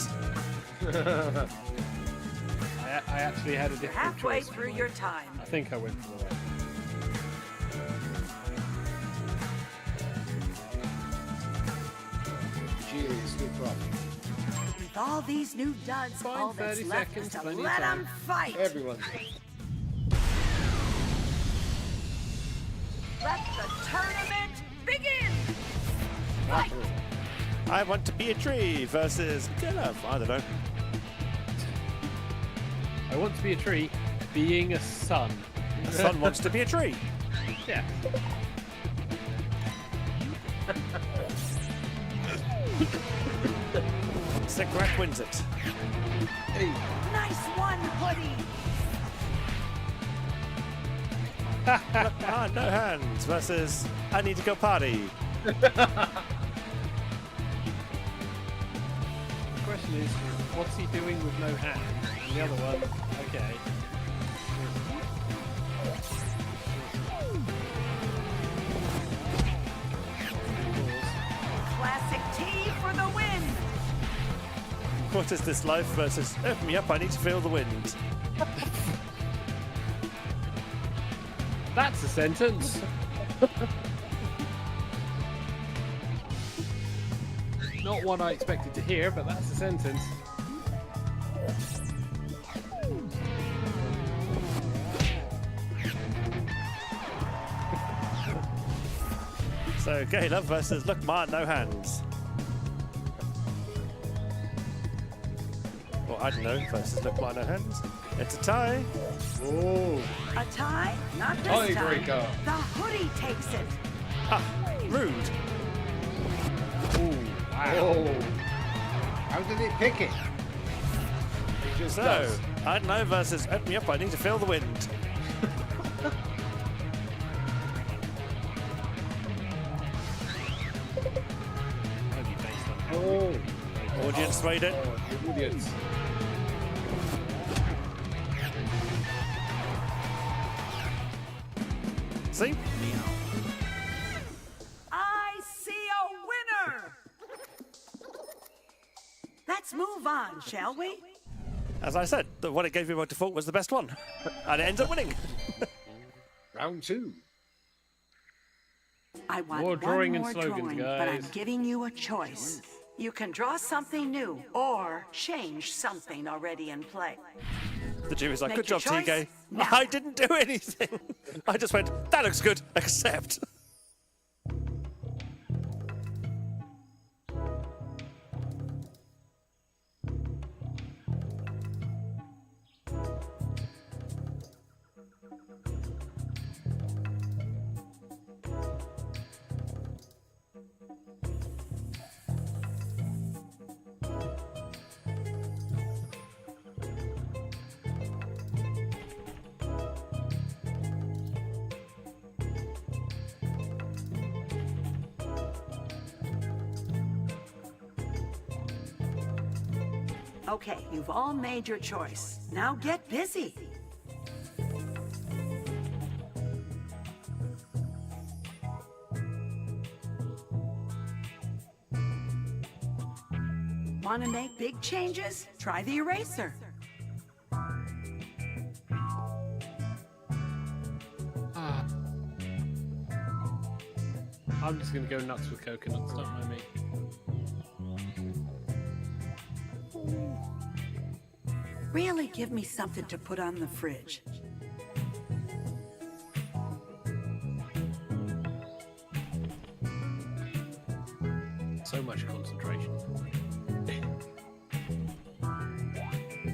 I actually had a You're different halfway choice. through your time. I think I went for the right. Cheers, good fun. With all these new duds, Fine, all that's 30 left seconds, is to plenty of let time. them fight. Everyone. Let the tournament begin. Fight. I want to be a tree versus... I don't know. I want to be a tree, being a sun. The sun wants to be a tree. Yeah. Sick wins it. Nice one, Hoodie. No hands versus I need to go party. The question is, what's he doing with no hands? And the other one, okay. Classic T for the win. What is this life versus open me up, I need to feel the wind. That's a sentence. Not one I expected to hear, but that's a sentence. So, Caleb versus Look Ma, No Hands. Or I don't know, versus Look Ma, No Hands. It's a tie. Oh, A tie? Not this tiebreaker. time. The hoodie takes it. Ah, rude. Ooh, wow. Oh, how did it pick it? It just So, does. I don't know versus Open Me Up, I need to feel the wind. Maybe based on how Oh, Audience rate it. the audience. See? I see a winner. Let's move on, shall we? As I said, the one it gave me by default was the best one. And it ends up winning. Round 2. I want More drawing and one more slogans, drawing, but I'm guys. giving you a choice. You can draw something new or change something already in play. The jury's like, Make good your job, choice TK. now. I didn't do anything. I just went, that looks good, accept. Okay, you've all made your choice. Now get busy. Want to make big changes? Try the eraser. I'm just going to go nuts with coconuts, don't mind me. Really give me something to put on the fridge. So much concentration.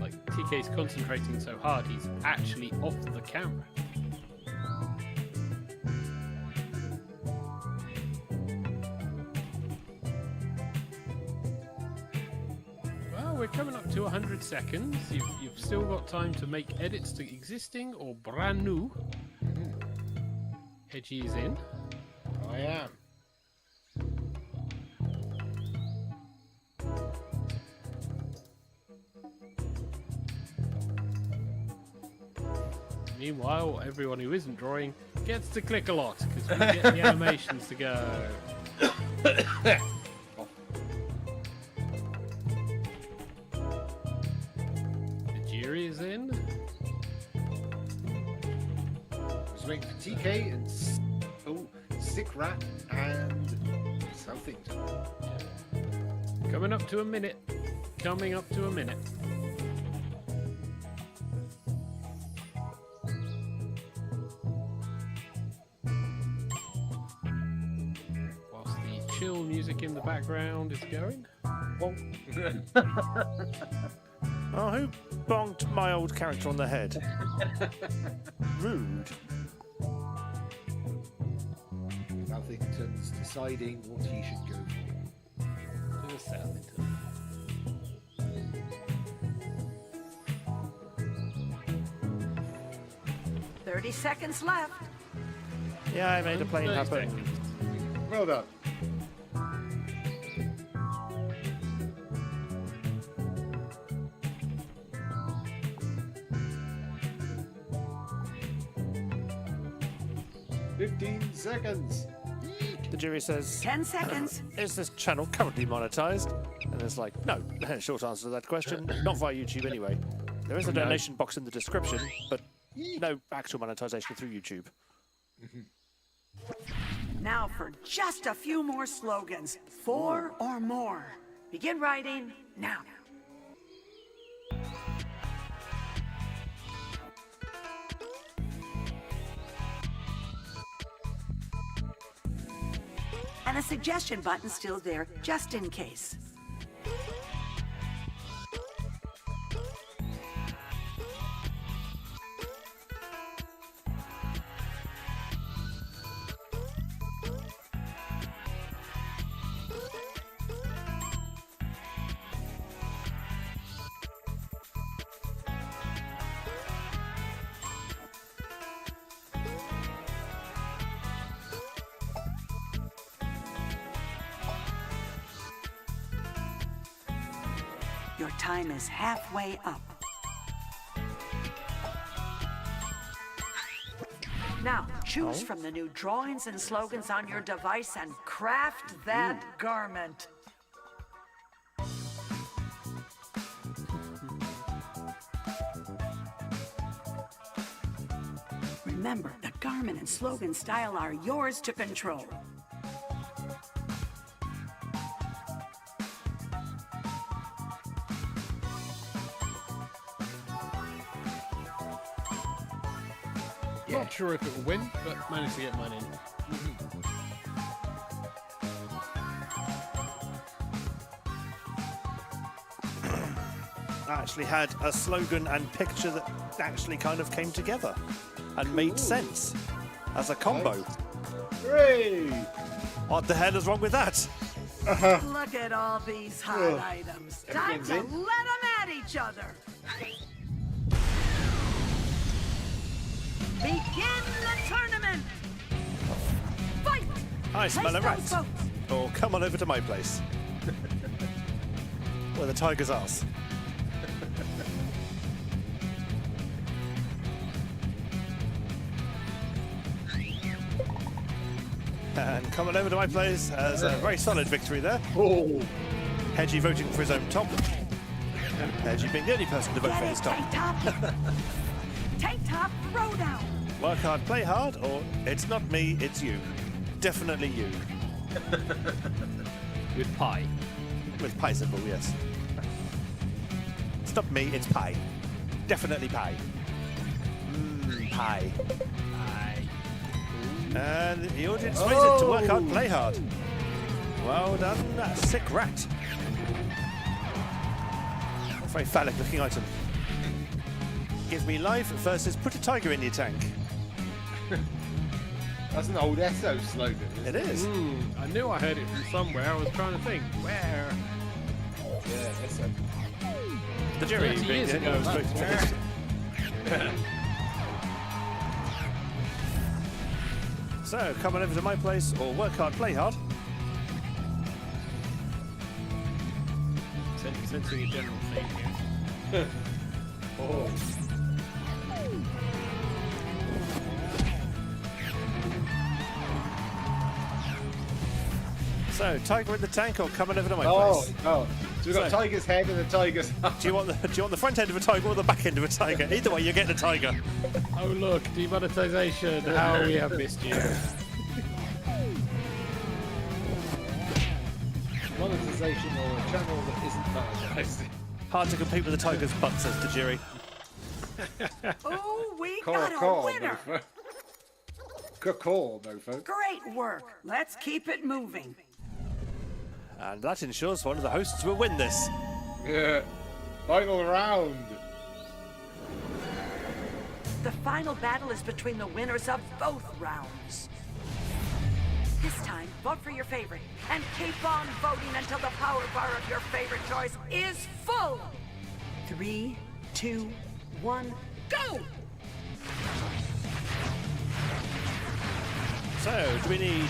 Like, TK's concentrating so hard, he's actually off the camera. Well, we're coming up to 100 seconds. You've still got time to make edits to existing or brand new. Hedgie is in. I am. Meanwhile, everyone who isn't drawing gets to click a lot because we get the animations to go. The jury is in. Just waiting for TK and Sick Rat and Southington. Coming up to a minute. Coming up to a minute. Whilst the chill music in the background is going. Oh, who bonked my old character on the head? Rude. Southington's deciding what he should go for. To the Southington. "30 seconds left. Yeah, I made a plane 30 happen. seconds. Well done. "15 seconds. The jury says, 10 seconds. is this channel currently monetized? And it's like, no. Short answer to that question, not via YouTube anyway. There is a No. donation box in the description, but no actual monetization through YouTube. Now for just a few more slogans. 4 or more. Begin writing now. a suggestion button still there, just in case. Your time is halfway up. Now, choose from the new drawings and slogans on your device and craft that garment. Remember, the garment and slogan style are yours to control. Not sure if it will win, but managed to get mine in. I actually had a slogan and picture that actually kind of came together and made sense as a combo. Nice. Hooray! What the hell is wrong with that? Look at all these hot items. Time to let Everything's in. them at each other. Begin the tournament. Fight! I smell a Place rat. those votes. Oh, come on over to my place. Where the tiger's ass. And coming over to my place as a very solid victory there. Oh, Hedgie voting for his own top. Hedgie being the only person to vote for Get his it, top. Tank Top. Tank Top throwdown. Work hard, play hard, or it's not me, it's you. Definitely you. With pie. With pie symbol, yes. It's not me, it's pie. Definitely pie. Pie. Pie. And the audience raised it to work hard, play hard. Well done, sick rat. A very phallic looking item. Give me life versus put a tiger in your tank. that's an old Esso slogan. It is. I knew I heard it from somewhere. I was trying to think where. Yeah, Esso. The jury 30 years being- ago, spoke to that's this. So, come on over to my place or work hard, play hard. Sensing a general theme here. Oh. So, tiger in the tank or coming over to my Oh, place? oh. So we've got a So- tiger's head and a tiger's Do you want the front end of a tiger or the back end of a tiger? Either way, you're getting a tiger. Oh look, demonetization. How we have missed you. monetization or a channel that isn't monetized. Hard to compete with the tiger's butt, says the jury. Oh, we Call, got a call, winner. mofo. Good call, mofo. Great work. Let's keep it moving. And that ensures one of the hosts will win this. Yeah. Final round. The final battle is between the winners of both rounds. This time, vote for your favorite and keep on voting until the power bar of your favorite choice is full. 3, 2, 1, go! So, do we need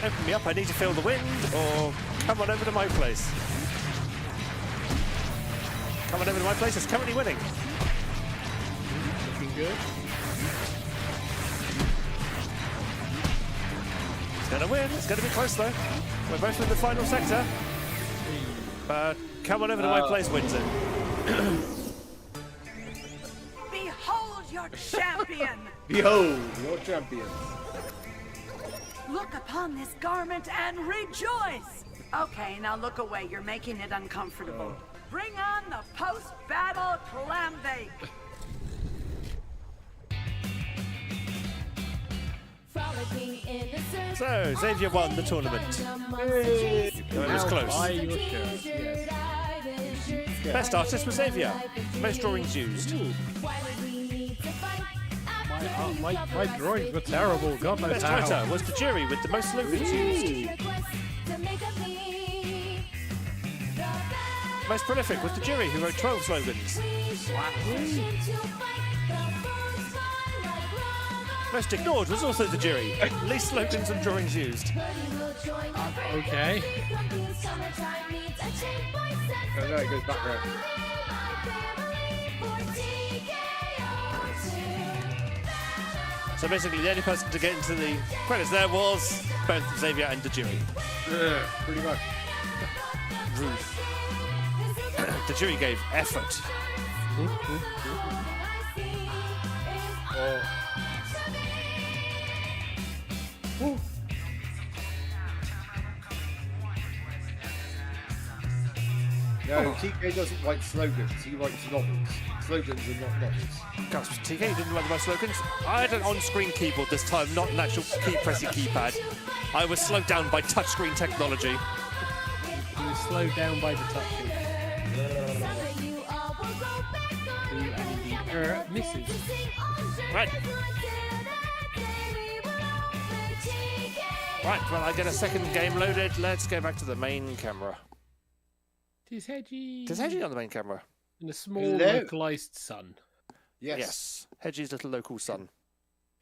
open me up, I need to feel the wind, or come on over to my place? Come on over to my place, it's currently winning. Looking good. It's going to win, it's going to be close though. We're both in the final sector. But come on over to my place wins it. Behold your champion! Behold, your champion. Look upon this garment and rejoice! Okay, now look away. You're making it uncomfortable. Bring on the post-battle clam bake! Frolicking innocent. So, Xavier won the tournament. It was close. Buy your shirt. Yes. Best artist was Xavier. Most drawings used. My drawings were terrible. God knows Best how. writer was the jury with the most slogans used. Most prolific was the jury who wrote 12 slogans. Most ignored was also the jury. Least slogans and drawings used. Okay. Oh no, it goes back round. So basically the only person to get into the credits there was both Xavier and the jury. Pretty much. The jury gave effort. No, TK doesn't write slogans, he writes novels. Slogans are not novels. Gosh, TK didn't like my slogans. I had an on-screen keyboard this time, not an actual pressy keypad. I was slowed down by touchscreen technology. He was slowed down by the touching. Misses. Right. Right, well, I get a second game loaded. Let's go back to the main camera. Tis Hedgie. There's Hedgie on the main camera. And a small Hello. localized sun. Yes. Hedgie's little local son.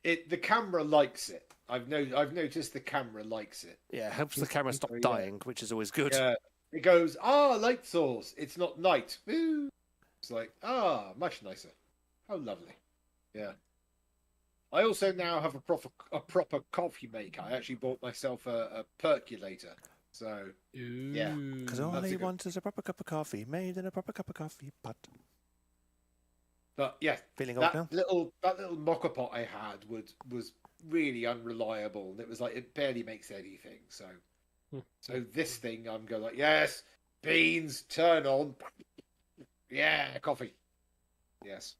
The camera likes it. I've noticed the camera likes it. Yeah, helps the camera stop Yeah. dying, which is always good. Yeah. It goes, light source. It's not night. Woo. It's like, much nicer. How lovely. Yeah. I also now have a proper coffee maker. I actually bought myself a percolator. So yeah. Because all That's he a good- wants is a proper cup of coffee made in a proper cup of coffee pot. But yeah, Feeling old now? that little mocha pot I had was really unreliable, and it was like it barely makes anything. So this thing I'm going like, yes, beans, turn on, yeah, coffee, yes.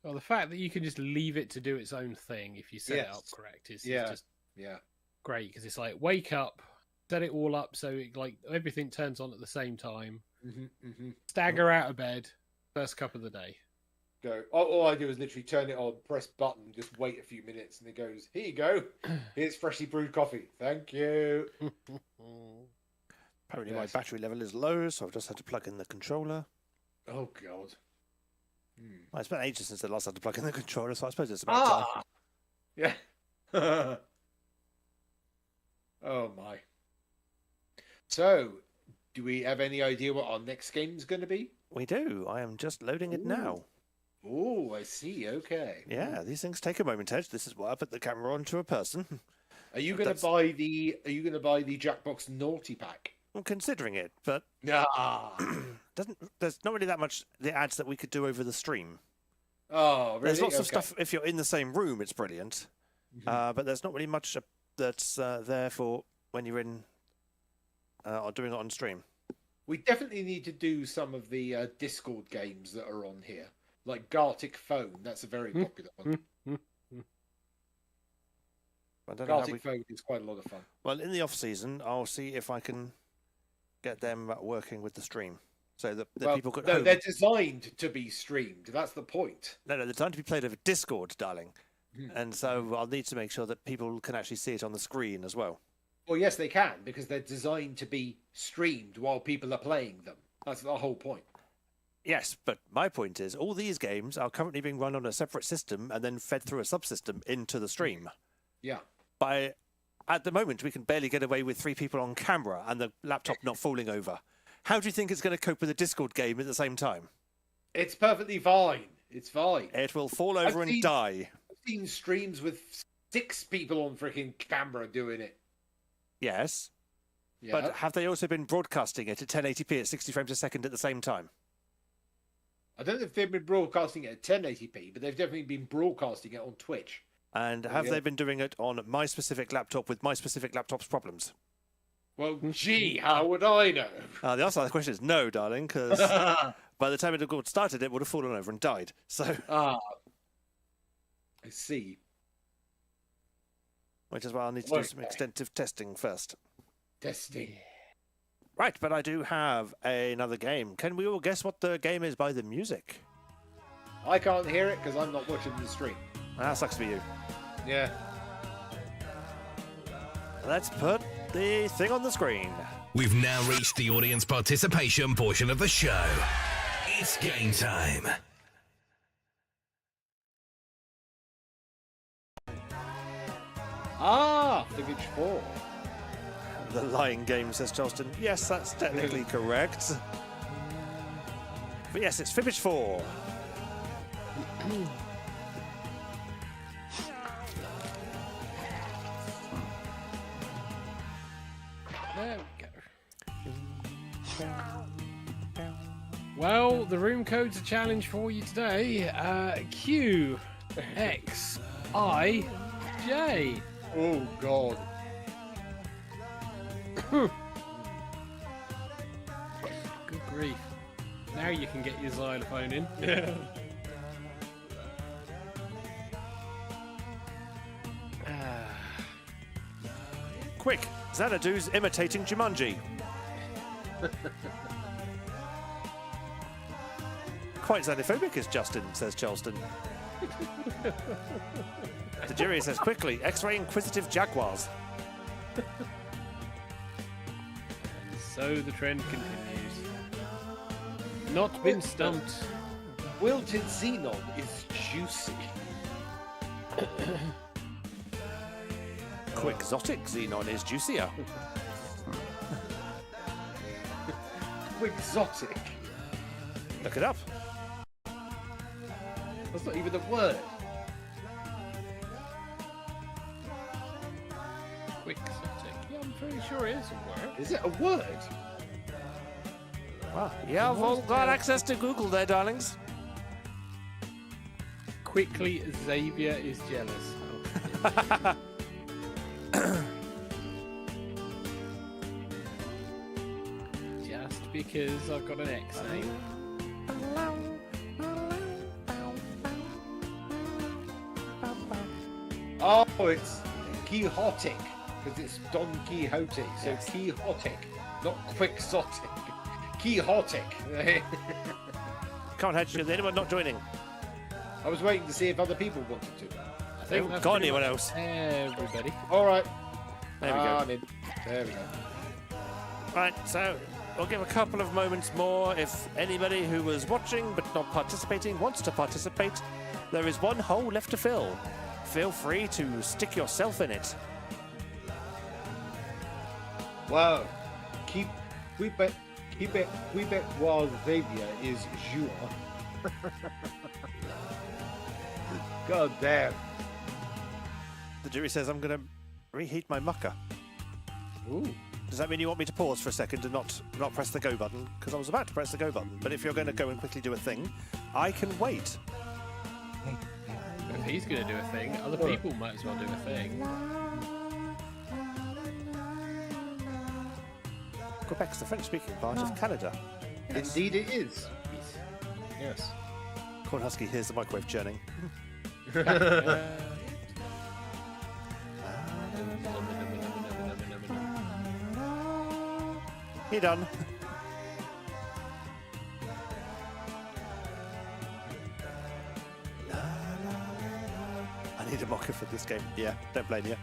Well, the fact that you can just leave it to do its own thing if you set it Yes. up correct is Yeah. just Yeah. great, because it's like wake up, set it all up so it, like everything turns on at the same time, stagger out of bed, first cup of the day. Go. All I do is literally turn it on, press button, just wait a few minutes, and it goes, here you go, here's freshly brewed coffee. Thank you. Apparently Yes. my battery level is low, so I've just had to plug in the controller. Oh God. I spent ages since I last had to plug in the controller, so I suppose it's about time. Yeah. Oh my. So, do we have any idea what our next game is going to be? We do. I am just loading it now. Oh, I see. Okay. Yeah, these things take a moment, Ed. This is why I put the camera onto a person. Are you going to buy the Jackbox Naughty Pack? I'm considering it, but Nah. there's not really that much the ads that we could do over the stream. Oh, really? There's lots of Okay. stuff. If you're in the same room, it's brilliant. But there's not really much that's there for when you're in or doing it on stream. We definitely need to do some of the Discord games that are on here, like Gartic Phone. That's a very popular one. I don't know how Gartic Phone is quite a lot of fun. Well, in the off season, I'll see if I can get them working with the stream, so that the people could. No, they're designed to be streamed. That's the point. No, they're designed to be played over Discord, darling. And so I'll need to make sure that people can actually see it on the screen as well. Well, yes, they can, because they're designed to be streamed while people are playing them. That's the whole point. Yes, but my point is, all these games are currently being run on a separate system and then fed through a subsystem into the stream. Yeah. At the moment, we can barely get away with 3 people on camera and the laptop not falling over. How do you think it's going to cope with a Discord game at the same time? It's perfectly fine. It's fine. It will fall over and die. I've seen streams with 6 people on freaking camera doing it. Yes. Yeah. But have they also been broadcasting it at 1080p at 60 frames a second at the same time? I don't know if they've been broadcasting it at 1080p, but they've definitely been broadcasting it on Twitch. And have they been doing it on my specific laptop with my specific laptop's problems? Well, gee, how would I know? The answer to the question is no, darling, because by the time it got started, it would have fallen over and died. So I see. which is why I'll need to do some extensive testing first. Testing. Right, but I do have another game. Can we all guess what the game is by the music? I can't hear it because I'm not watching the stream. That sucks for you. Yeah. Let's put the thing on the screen. We've now reached the audience participation portion of the show. It's game time. Fibbage 4. The lying game, says Charleston. Yes, that's technically correct. But yes, it's Fibbage 4. There we go. Well, the room code's a challenge for you today. Q, X, I, J. Oh, God. Good grief. Now you can get your xylophone in. Yeah. Quick, Xanadu's imitating Jumanji. Quite xenophobic is Justin, says Charleston. The jury says quickly, X-ray inquisitive jaguars. So the trend continues. Not been stumped. Wilted xenon is juicy. Quixotic xenon is juicier. Quixotic. Look it up. That's not even a word. Quixotic. Yeah, I'm pretty sure it is a word. Is it a word? Well, yeah, I've all got access to Google there, darlings. Quickly, Xavier is jealous. Just because I've got an X name. Oh, it's Quixotic, because it's Don Quixote, so Quixotic, not Quixotic. Quixotic. Can't hedge with anyone not joining. I was waiting to see if other people wanted to. I think Haven't that's got pretty anyone much else. Everybody. All right. There we go. I'm in. There we go. Right, so we'll give a couple of moments more. If anybody who was watching but not participating wants to participate, there is one hole left to fill. Feel free to stick yourself in it. Wow. Keep it while Xavier is Jour. God damn. The jury says I'm going to reheat my mucker. Ooh. Does that mean you want me to pause for a second and not press the go button? Because I was about to press the go button. But if you're going to go and quickly do a thing, I can wait. If he's going to do a thing, other people might as well do a thing. Quebec's the French-speaking part of Canada. Indeed it is. Yes. Corn Husky hears the microwave churning. You done? I need a mocker for this game. Yeah, don't blame you.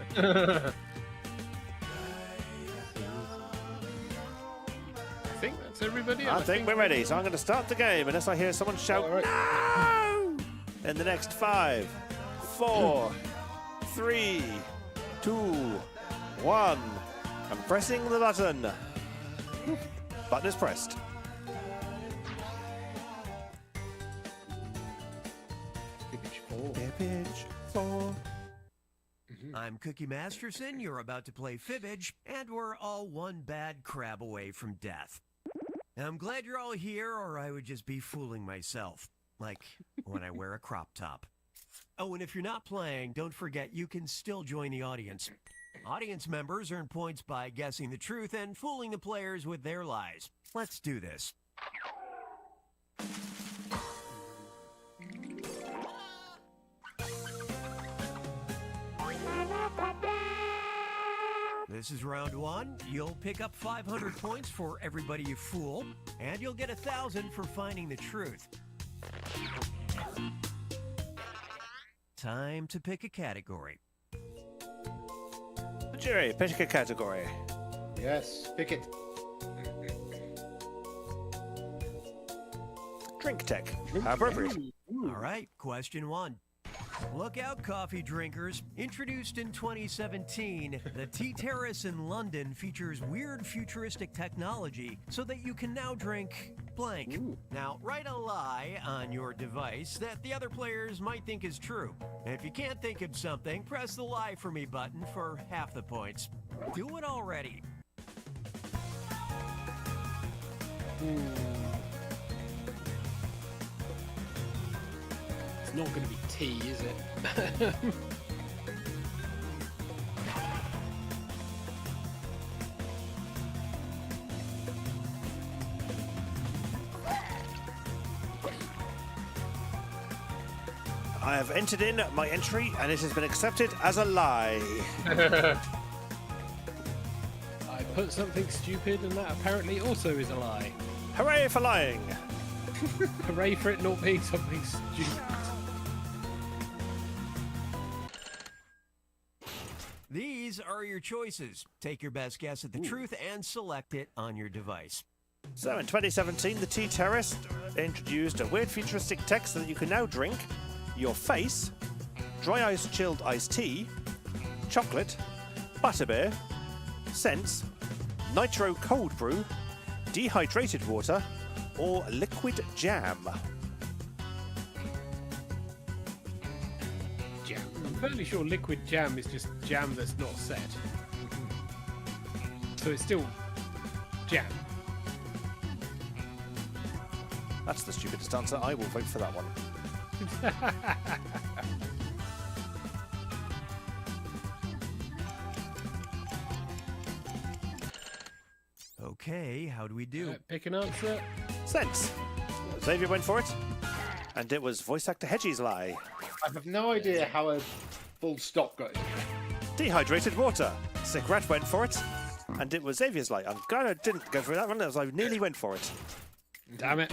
I think that's everybody. I think we're ready, so I'm going to start the game unless I hear someone shout "No!" in the next 5, 4, 3, 2, 1. I'm pressing the button. Button is pressed. Fibbage 4. I'm Cookie Masterson. You're about to play Fibbage, and we're all one bad crab away from death. I'm glad you're all here, or I would just be fooling myself, like when I wear a crop top. Oh, and if you're not playing, don't forget you can still join the audience. Audience members earn points by guessing the truth and fooling the players with their lies. Let's do this. This is round 1. You'll pick up 500 points for everybody you fool, and you'll get 1,000 for finding the truth. Time to pick a category. Jerry, pick a category. Yes, pick it. Drink tech. How appropriate. All right, question 1. Look out, coffee drinkers. Introduced in 2017, the Tea Terrace in London features weird futuristic technology so that you can now drink blank. Now, write a lie on your device that the other players might think is true. And if you can't think of something, press the lie for me button for half the points. Do it already. It's not going to be tea, is it? I have entered in my entry and it has been accepted as a lie. I put something stupid and that apparently also is a lie. Hooray for lying. Hooray for it not being something stupid. These are your choices. Take your best guess at the truth and select it on your device. So in 2017, the Tea Terrace introduced a weird futuristic tech so that you can now drink your face, dry ice chilled iced tea, chocolate, butterbeer, scents, nitro cold brew, dehydrated water, or liquid jam. Jam. I'm fairly sure liquid jam is just jam that's not set. So it's still jam. That's the stupidest answer. I will vote for that one. Okay, how do we do? Pick an answer. Sense. Xavier went for it, and it was voice actor Hedgie's lie. I have no idea how a full stop got in. Dehydrated water. Sick Rat went for it, and it was Xavier's lie. I'm glad I didn't go for that one, as I nearly went for it. Damn it.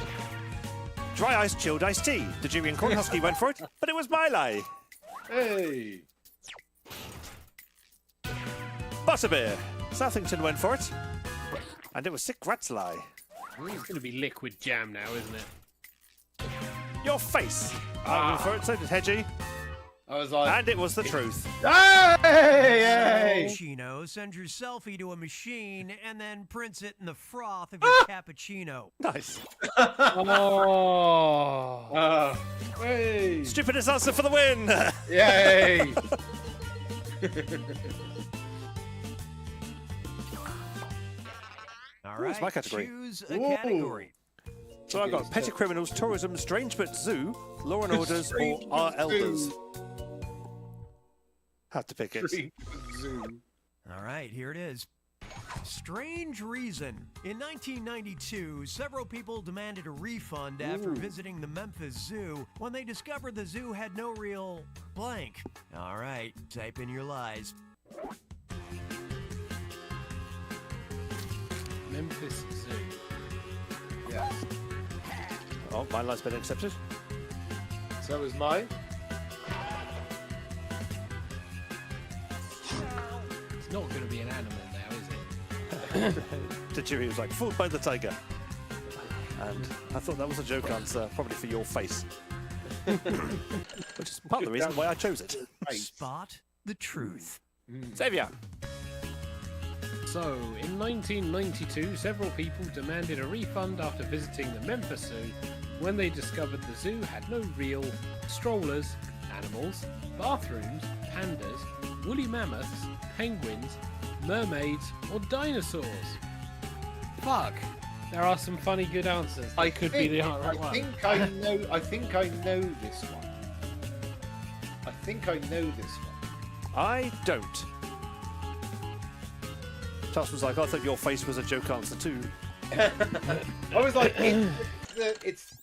Dry ice chilled iced tea. The Jury and Cornhusker went for it, but it was my lie. Hey! Butterbeer. Southington went for it, and it was Sick Rat's lie. It's going to be liquid jam now, isn't it? Your face. I went for it, so did Hedgie, I was like, and it was the truth. hey! Cappuccino, send your selfie to a machine and then prints it in the froth of your cappuccino. Nice. Oh. Hey! Stupidest answer for the win. Yay! All Ooh, it's right, my category. choose a category. So I've got Petty Criminals, Tourism, Strange But Zoo, Law and Orders, or Strange Our But Elders. Zoo. Had to pick it. All right, here it is. Strange reason. In 1992, several people demanded a refund after visiting the Memphis Zoo when they discovered the zoo had no real blank. All right, type in your lies. Memphis Zoo. Yes. Oh, my lie's been accepted. So was mine. It's not going to be an animal now, is it? The jury was like, fooled by the tiger. And I thought that was a joke answer, probably for your face. Which is part of the reason why I chose it. Spot the truth. Xavier. So, in 1992, several people demanded a refund after visiting the Memphis Zoo when they discovered the zoo had no real strollers, animals, bathrooms, pandas, woolly mammoths, penguins, mermaids, or dinosaurs. Fuck. There are some funny good answers. I could be the right one. I think I know this one. I think I know this one. I don't. Tuss was like, I thought your face was a joke answer too. I was like, it's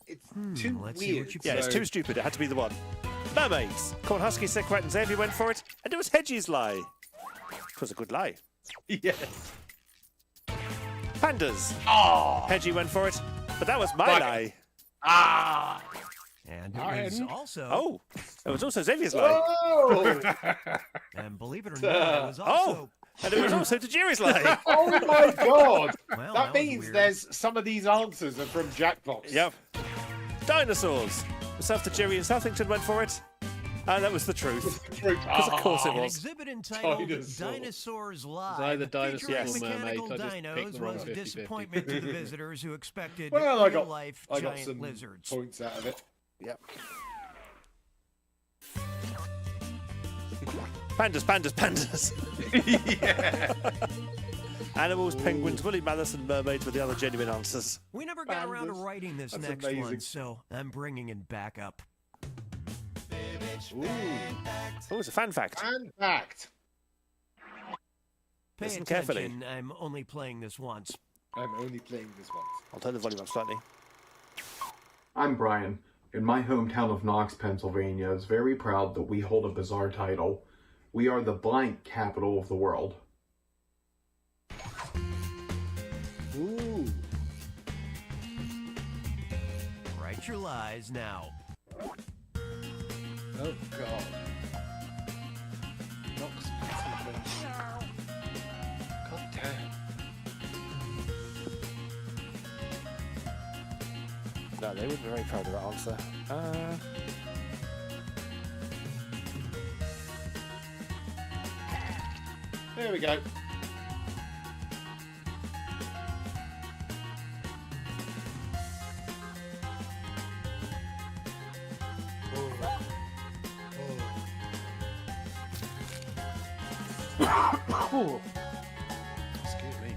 too Let's see weird. what you Yeah, it's too stupid. It had to be the one. Mermaids. Cornhusker, Sick Rat, and Xavier went for it, and it was Hedgie's lie. It was a good lie. Yes. Pandas. Oh. Hedgie went for it, but that was my lie. Ah. And it was also... Oh, it was also Xavier's lie. Oh. And believe it or not, it was also... And it was also Tajiri's lie. Oh my God. Well, that was means weird. there's some of these answers are from Jackbox. Yep. Dinosaurs. Myself, Tajiri, and Southington went for it. And that was the truth. Because of course it An was. exhibit entitled Dinosaur. Dinosaurs Live, It's either dinosaur featuring or mermaid. mechanical I just picked dinos, the wrong was a 50-50. disappointment to the visitors who expected Well, I got real-life some giant lizards. points out of it. Yep. Pandas, pandas, pandas. Yeah. Animals, penguins, woolly mammoths, and mermaids were the other genuine answers. We never got around to Pandas. writing this That's next amazing. one, so I'm bringing in backup. Ooh. Oh, it's a fan fact. And fact. Pay Listen attention, carefully. I'm only playing this once. I'm only playing this once. I'll turn the volume up slightly. I'm Brian. In my hometown of Knox, Pennsylvania is very proud that we hold a bizarre title. We are the blank capital of the world. Ooh. Write your lies now. Oh God. Knox, Pennsylvania. God damn. No, they wouldn't be very proud of that answer. There we go. Oh. Excuse me.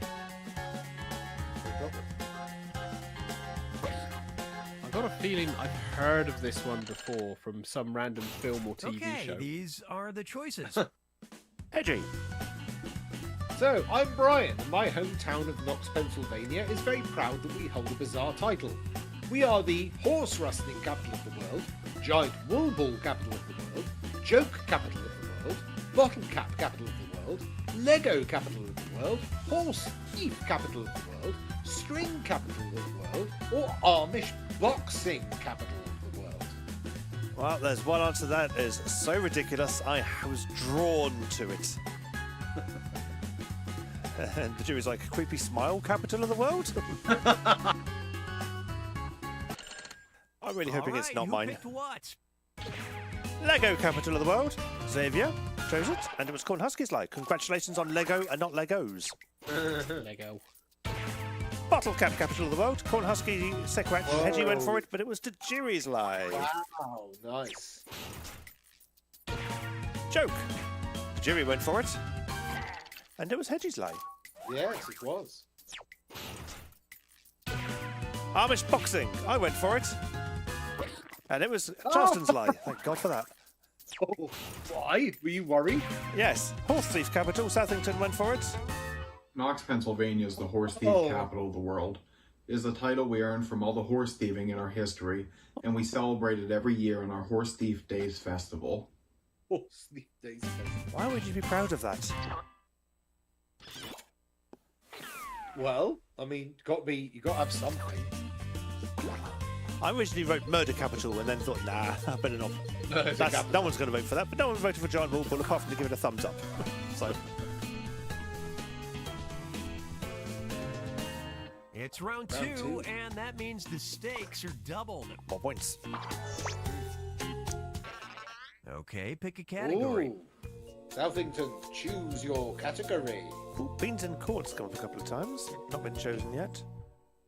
I've got a feeling I've heard of this one before from some random film or TV Okay, show. these are the choices. Hedgie. So, I'm Brian, and my hometown of Knox, Pennsylvania is very proud that we hold a bizarre title. We are the horse rustling capital of the world, giant wool ball capital of the world, joke capital of the world, bottle cap capital of the world, Lego capital of the world, horse thief capital of the world, string capital of the world, or Amish boxing capital of the world. Well, there's one answer that is so ridiculous, I was drawn to it. And the jury's like, creepy smile capital of the world? I'm really hoping it's not who mine. picked what? Lego capital of the world. Xavier chose it, and it was Cornhuskers like. Congratulations on Lego and not Legos. Lego. Bottle cap capital of the world. Cornhusky Sequat and Hedgie went for it, but it was the jury's lie. Wow, nice. Joke. The jury went for it, and it was Hedgie's lie. Yes, it was. Amish boxing. I went for it, and it was Charleston's lie. Thank God for that. Oh, why? Were you worried? Yes. Horse thief capital. Southington went for it. Knox, Pennsylvania is the horse thief capital of the world. It is the title we earned from all the horse thieving in our history, and we celebrate it every year on our Horse Thief Days Festival. Oh, sleep days. Why would you be proud of that? Well, I mean, you got to have something. I originally wrote murder capital and then thought, nah, I better not. No one's going to vote for that, but no one voted for Giant Wool Ball apart from to give it a thumbs up. So, It's round Round two, two. and that means the stakes are doubled. more points. Okay, pick a category. Ooh. Southington, choose your category. Ooh, beans in court's come up a couple of times. Not been chosen yet.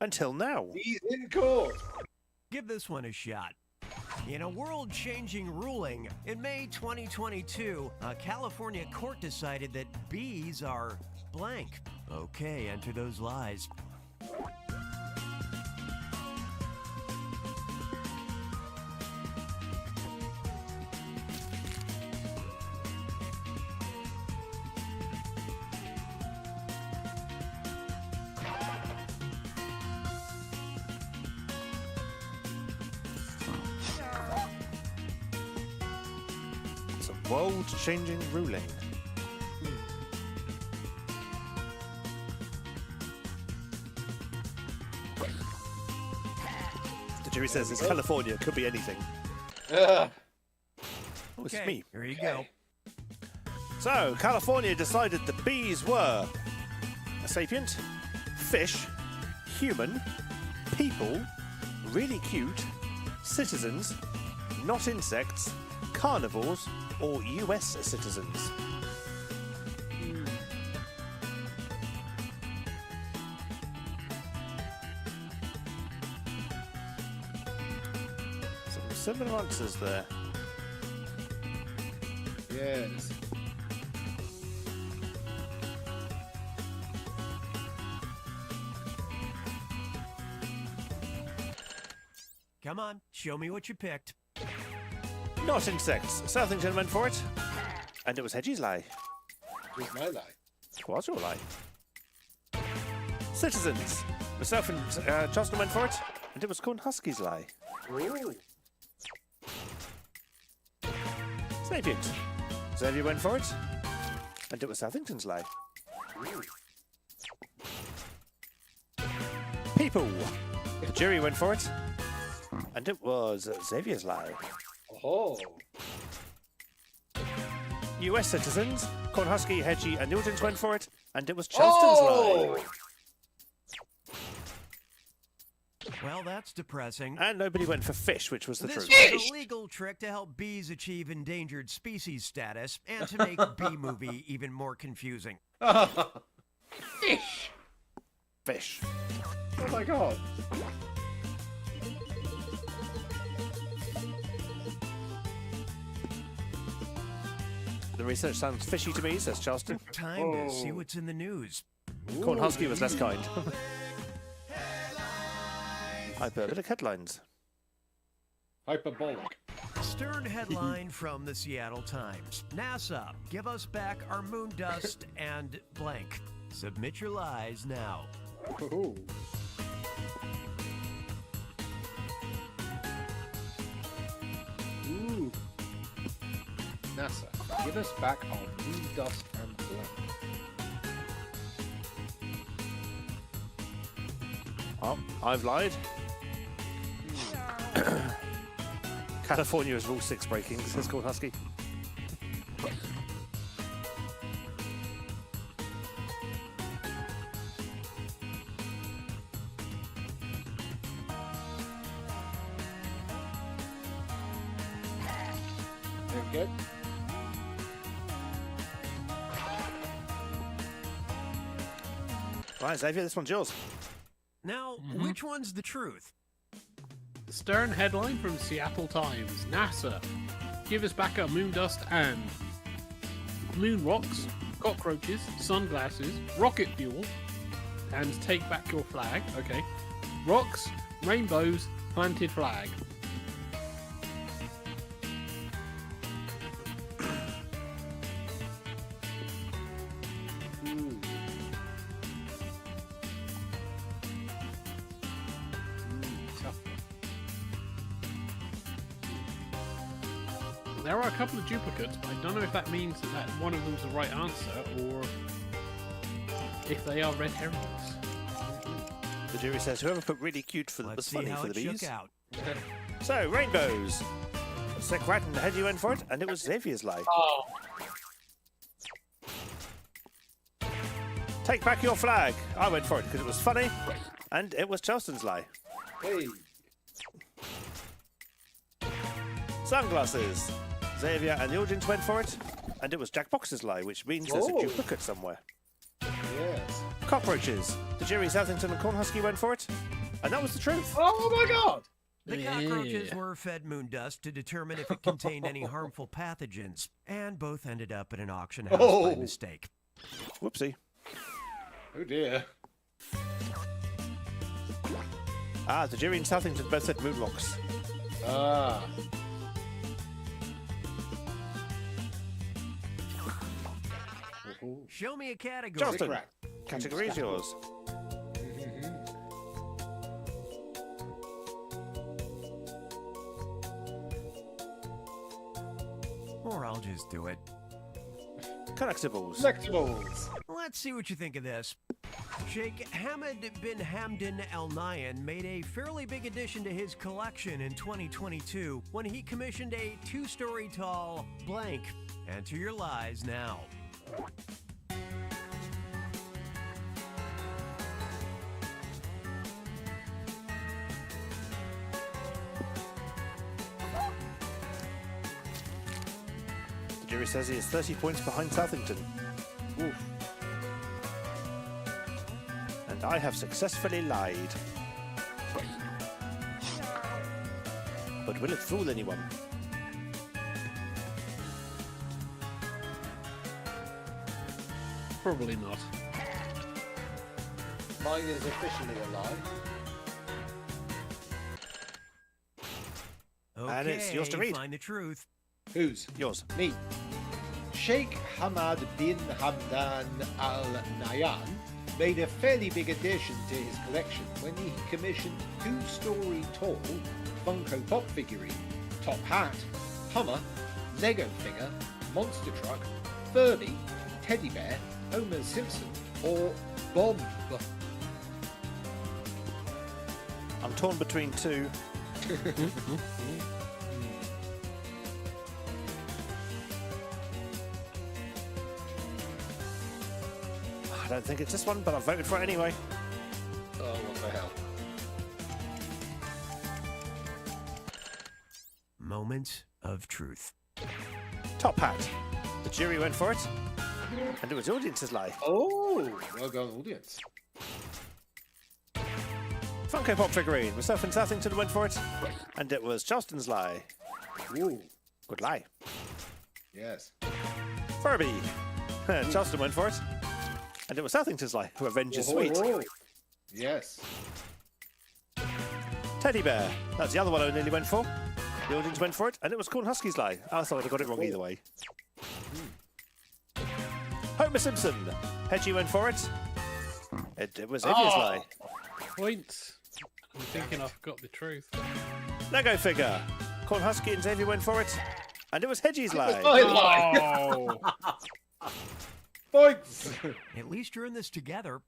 Until now. He's in court. Give this one a shot. In a world-changing ruling, in May 2022, a California court decided that bees are blank. Okay, enter those lies. It's a world-changing ruling. jury says it's California. It could be anything. Ugh. Oh, it's Okay, me. here you go. So, California decided the bees were a sapient, fish, human, people, really cute, citizens, not insects, carnivores, or US citizens. Some similar answers there. Yes. Come on, show me what you picked. Not insects. Southington went for it. And it was Hedgie's lie. Here's my lie. It was your lie. Citizens. Myself and Justin went for it. And it was Corn Husky's lie. Ooh. Sapient. Xavier went for it. And it was Southington's lie. People. The jury went for it. And it was Xavier's lie. Oh. US citizens. Corn Husky, Hedgie, and Newtons went for it. And it was Charleston's lie. Well, that's depressing. And nobody went for fish, which was the This truth. was a legal trick to help bees achieve endangered species status and to make Bee Movie even more confusing. Fish. Fish. Oh my god. The research sounds fishy to me, says Charleston. Time to see what's in the news. Corn Husky was less kind. Hyperbolic headlines. Hyperbolic. Stern headline from the Seattle Times. NASA, give us back our moon dust and blank. Submit your lies now. Ooh. Ooh. NASA, give us back our moon dust and blank. Oh, I've lied. California is Rule 6 breaking, says Corn Husky. There we go. Right, Xavier, this one's yours. Now, which one's the truth? The Stern headline from Seattle Times. NASA, give us back our moon dust and moon rocks, cockroaches, sunglasses, rocket fuel, and take back your flag. Okay. Rocks, rainbows, planted flag. Ooh. Tough one. There are a couple of duplicates, but I don't know if that means that one of them's the right answer or if they are red herrings. The jury says whoever put really cute for Let's was see funny how for the it bees. shook out. So, rainbows. Sick Rat and Hedgie went for it, and it was Xavier's lie. Oh. Take back your flag. I went for it because it was funny, and it was Charleston's lie. Hey. Sunglasses. Xavier and the audience went for it, and it was Jack Box's lie, which means there's a Oh. duplicate somewhere. Yes. Cockroaches. The jury, Southington and Corn Husky went for it, and that was the truth. Oh my god. The cockroaches were fed moon dust to determine if it contained any harmful pathogens, and both ended up at an auction house by Oh. mistake. Whoopsie. Oh dear. Ah, the jury and Southington both said moon rocks. Ah. Ooh. Show me a category. Charleston, Rat. category is yours. Or I'll just do it. Collectibles. Collectibles. Let's see what you think of this. Sheikh Hamad bin Hamdan Al Nahyan made a fairly big addition to his collection in 2022 when he commissioned a 2-story tall blank. Enter your lies now. The jury says he is 30 points behind Southington. Oof. And I have successfully lied. But will it fool anyone? Probably not. Mine is officially a lie. Okay, And it's yours to read. Find the truth. Whose? Yours. Me. Sheikh Hamad bin Hamdan Al Nahyan made a fairly big addition to his collection when he commissioned 2-story tall Funko Pop figurine, top hat, Hummer, Lego figure, monster truck, Furby, teddy bear, Homer Simpson, or Bob. I'm torn between two. I don't think it's this one, but I voted for it anyway. Oh, what the hell? Moment of truth. Top hat. The jury went for it, and it was the audience's lie. Oh, well done, audience. Funko Pop figurine. Myself and Southington went for it, and it was Charleston's lie. Ooh, Good lie. yes. Furby. Charleston went for it, and it was Southington's lie. Revenge is sweet. Oh, yes. Teddy bear. That's the other one I nearly went for. The audience went for it, and it was Corn Husky's lie. I thought I got it wrong either way. Homer Simpson. Hedgie went for it. It was Ivy's lie. Points. I'm thinking I've got the truth. Lego figure. Corn Husky and Xavier went for it, and it was Hedgie's lie. Oh! Points. At least you're in this together.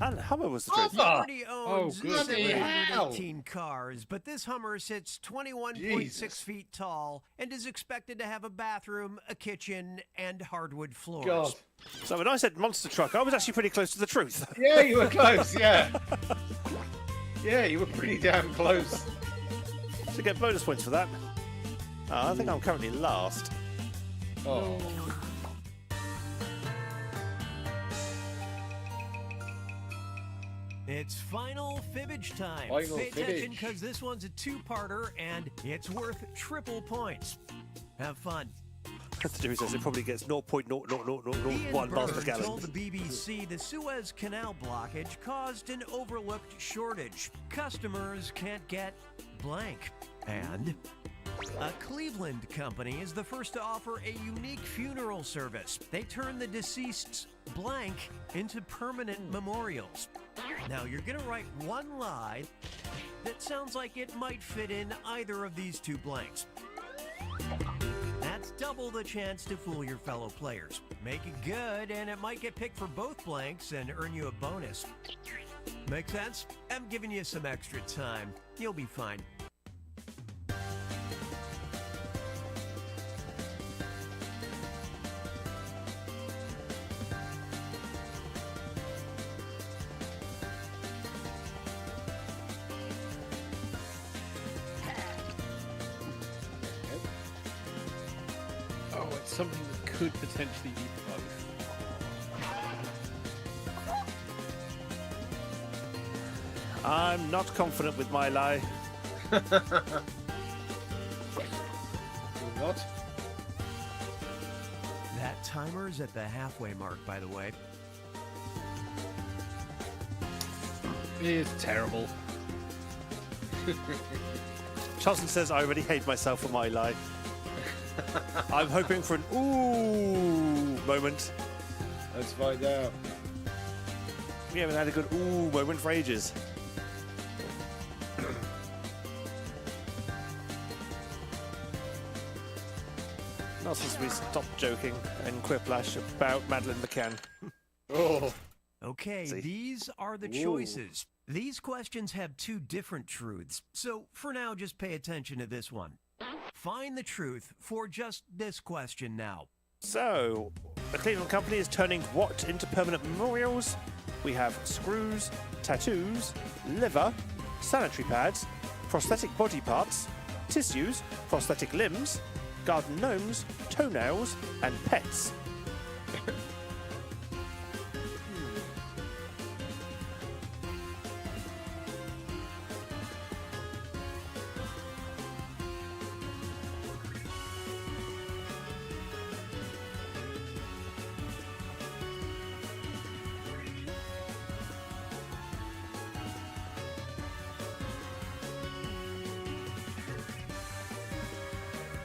And Hummer was the truth. He already owns good. 718 cars, but this Hummer sits 21.6 Jesus. feet tall and is expected to have a bathroom, a kitchen, and hardwood floors. God. So when I said monster truck, I was actually pretty close to the truth. Yeah, you were close, yeah. Yeah, you were pretty damn close. To get bonus points for that. Oh, I think I'm currently last. Oh. It's final fibbage time. Final Pay attention fibbage. because this one's a 2-parter and it's worth triple points. Have fun. The jury says it probably gets 0.00001 Ian miles per Byrne gallon. told the BBC the Suez Canal blockage caused an overlooked shortage. Customers can't get blank. And a Cleveland company is the first to offer a unique funeral service. They turn the deceased's blank into permanent memorials. Now, you're going to write one lie that sounds like it might fit in either of these two blanks. That's double the chance to fool your fellow players. Make it good, and it might get picked for both blanks and earn you a bonus. Make sense? I'm giving you some extra time. You'll be fine. Oh, it's something that could potentially be both. I'm not confident with my lie. You're not? That timer's at the halfway mark, by the way. It is terrible. Charleston says I already hate myself for my lie. I'm hoping for an ooh moment. Let's find out. We haven't had a good ooh moment for ages. Not since we stopped joking and quiplash about Madeleine McCann. Oh. Okay, See? these are the choices. These questions have two different truths, so for now, just pay attention to this one. Find the truth for just this question now. So, the Cleveland Company is turning what into permanent memorials? We have screws, tattoos, liver, sanitary pads, prosthetic body parts, tissues, prosthetic limbs, garden gnomes, toenails, and pets.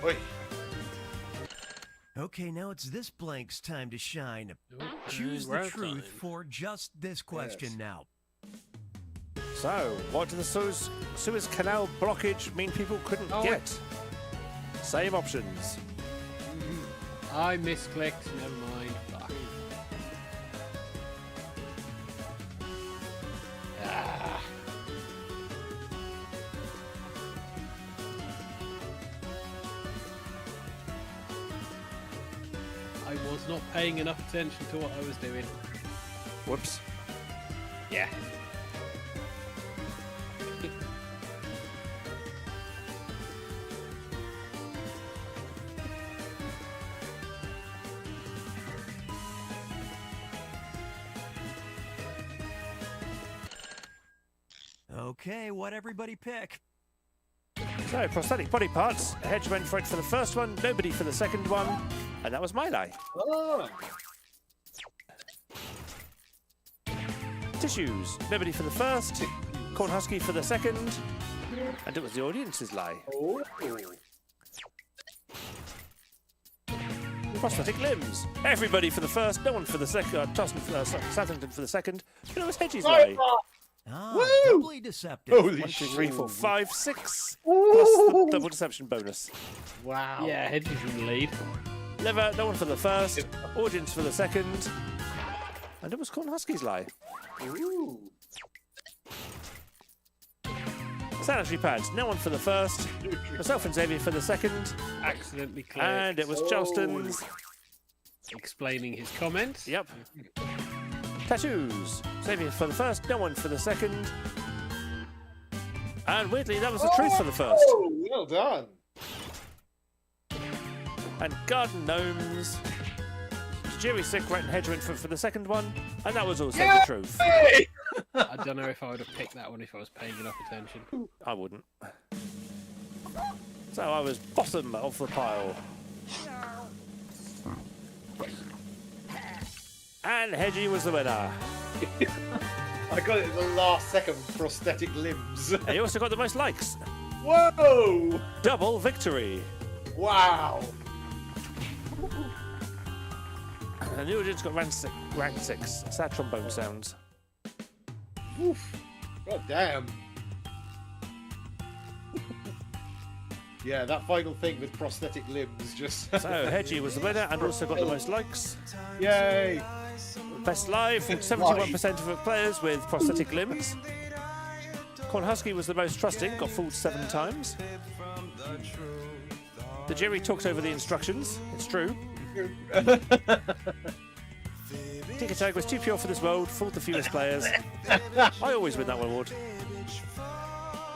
Oi. Okay, now it's this blank's time to shine. Choose the well truth timed. for just this question now. So, what did the Suez Canal blockage mean people couldn't Oh, get? Same options. I misclicked. Never mind. Fuck. Ah. I was not paying enough attention to what I was doing. Whoops. Yeah. Okay, what everybody pick? So, prosthetic body parts. Hedge went for it for the first one, nobody for the second one, and that was my lie. Oh. Tissues. Nobody for the first, Corn Husky for the second, and it was the audience's lie. Oh. Prosthetic limbs. Everybody for the first, no one for the second, Southington for the second, but it was Hedgie's lie. Ah, Woo! doubly deceptive. Holy 1, 2, 3, 4, 5, 6, Ooh. plus the double deception bonus. Wow. Yeah, Hedges in the lead. Liver, no one for the first, audience for the second, and it was Corn Husky's lie. Ooh. Sanitary pads, no one for the first, myself and Xavier for the second, Accidentally clicked. and it was Charleston's. Explaining his comments. Yep. Tattoos, Xavier for the first, no one for the second, and weirdly that was the truth for the first. Oh, well done. And garden gnomes, Jerry Sick, Rat and Hedge went for the second one, and that was also the truth. Hey! I don't know if I would have picked that one if I was paying enough attention. I wouldn't. So I was bottom of the pile. And Hedgie was the winner. I got it at the last second. Prosthetic limbs. And he also got the most likes. Whoa! Double victory. Wow. And the audience got rank 6. Sad trombone sounds. Oof. God damn. Yeah, that final thing with prosthetic limbs just. So Hedgie was the winner and also got the most likes. Yay! Best live, 71% of the players with prosthetic limbs. Corn Husky was the most trusting, got fooled 7 times. The jury talked over the instructions, it's true. TigerTails was too pure for this world, fooled the fewest players. I always win that one award.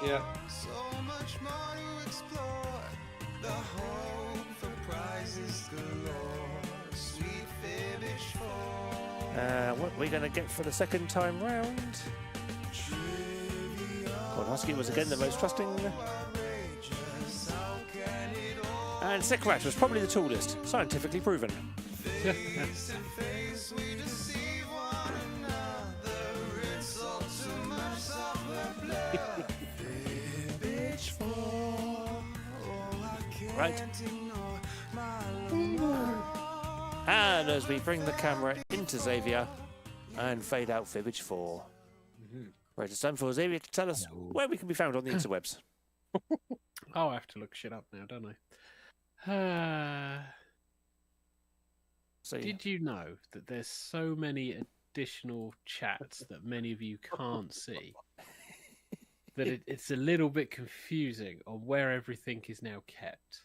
Yeah. What are we going to get for the second time round? Corn Husky was again the most trusting. And Sick Rat was probably the tallest, scientifically proven. Right. And as we bring the camera into Xavier and fade out Fibbage 4. Right, it's time for Xavier to tell us where we can be found on the interwebs. Oh, I have to look shit up now, don't I? So, Did you know that there's so many additional chats that many of you can't see. That it's a little bit confusing on where everything is now kept.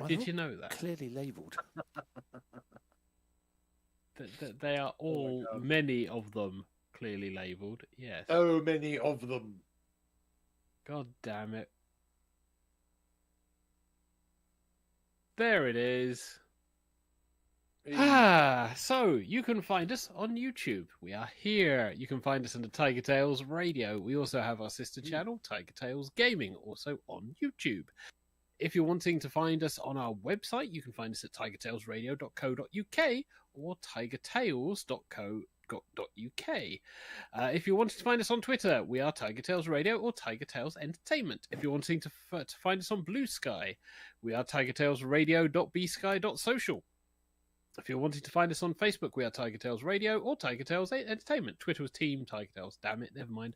Did you know that? Clearly labelled. That they are all, many of them, clearly labelled. Yes. So many of them. God damn it. There it is. So you can find us on YouTube. We are here. You can find us under TigerTails Radio. We also have our sister channel, TigerTails Gaming, also on YouTube. If you're wanting to find us on our website, you can find us at tigertailsradio.co.uk or tigertails.co.uk. If you're wanting to find us on Twitter, we are TigerTails Radio or TigerTails Entertainment. If you're wanting to find us on Blue Sky, we are tigertailsradio.bsky.social. If you're wanting to find us on Facebook, we are TigerTails Radio or TigerTails Entertainment. Twitter was Team TigerTails. Damn it, never mind.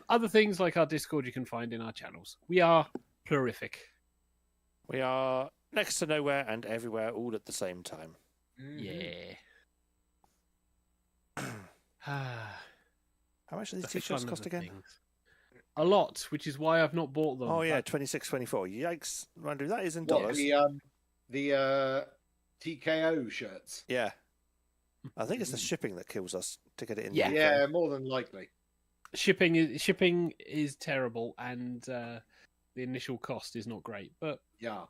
Other things like our Discord you can find in our channels. We are plurific. We are next to nowhere and everywhere all at the same time. Yeah. How much do these t-shirts cost again? A lot, which is why I've not bought them. Oh yeah, 26.24. Yikes, Randu, that is in dollars. The TKO shirts. Yeah. I think it's the shipping that kills us to get it in. Yeah, more than likely. Shipping is terrible, and the initial cost is not great. But yeah,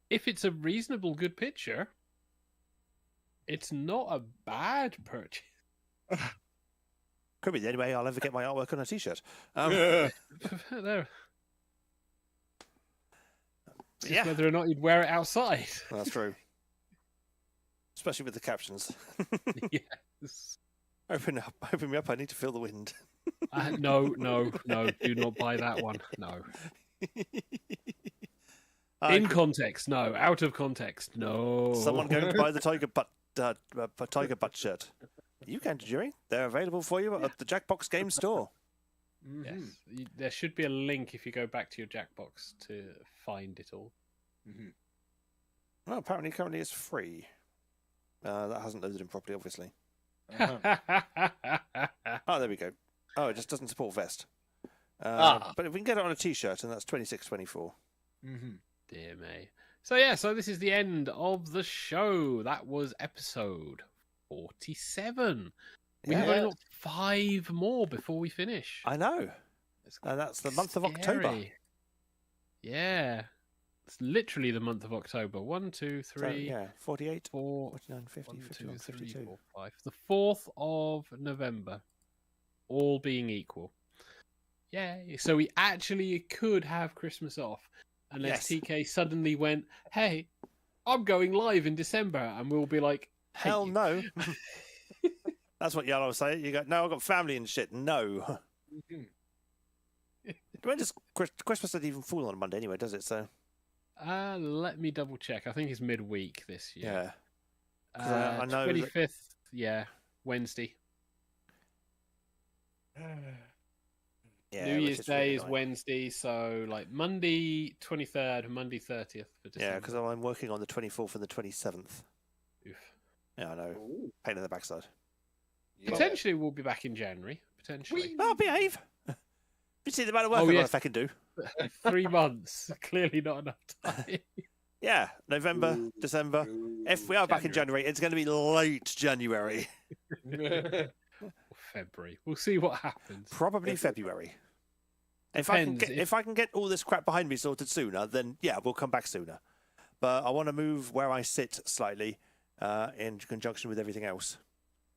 if it's a reasonable good picture, it's not a bad purchase. Could be the only way I'll ever get my artwork on a t-shirt. There. Yeah. Whether or not you'd wear it outside. That's true. Especially with the captions. Yes. Open me up. I need to feel the wind. No. Do not buy that one. No. In context, no. Out of context, no. Someone going to buy the tiger butt shirt. You can, Jerry. They're available for you at the Jackbox Game Store. Yes. There should be a link if you go back to your Jackbox to find it all. Well, apparently currently it's free. That hasn't loaded in properly, obviously. Oh, there we go. Oh, it just doesn't support vest. But if we can get it on a t-shirt, and that's 26.24. Dear me. So this is the end of the show. That was episode 47. We have only got 5 more before we finish. I know. And that's the month of October. Yeah. It's literally the month of October. 1, 2, 3, 48, 4, 49, 50, 1, 51, 2, 3, 52. 4, 5. The 4th of November. All being equal. Yeah. So we actually could have Christmas off. Unless TK suddenly went, hey, I'm going live in December. And we'll be like, hell no. That's what Yellow was saying. You go, no, I've got family and shit. No. When does Christmas doesn't even fall on a Monday anyway, does it? So. Let me double check. I think it's midweek this year. Yeah. I know 25th, Wednesday. New Year's Day is Wednesday, so like Monday 23rd and Monday 30th for December. Yeah, because I'm working on the 24th and the 27th. Oof. Yeah, I know. Pain in the backside. Potentially we'll be back in January. Potentially. I'll behave. You see the amount of work I've got if I can do. 3 months. Clearly not enough time. Yeah, November, December. If we are back in January, it's going to be late January. Or February. We'll see what happens. Probably February. If I can get all this crap behind me sorted sooner, then yeah, we'll come back sooner. But I want to move where I sit slightly in conjunction with everything else.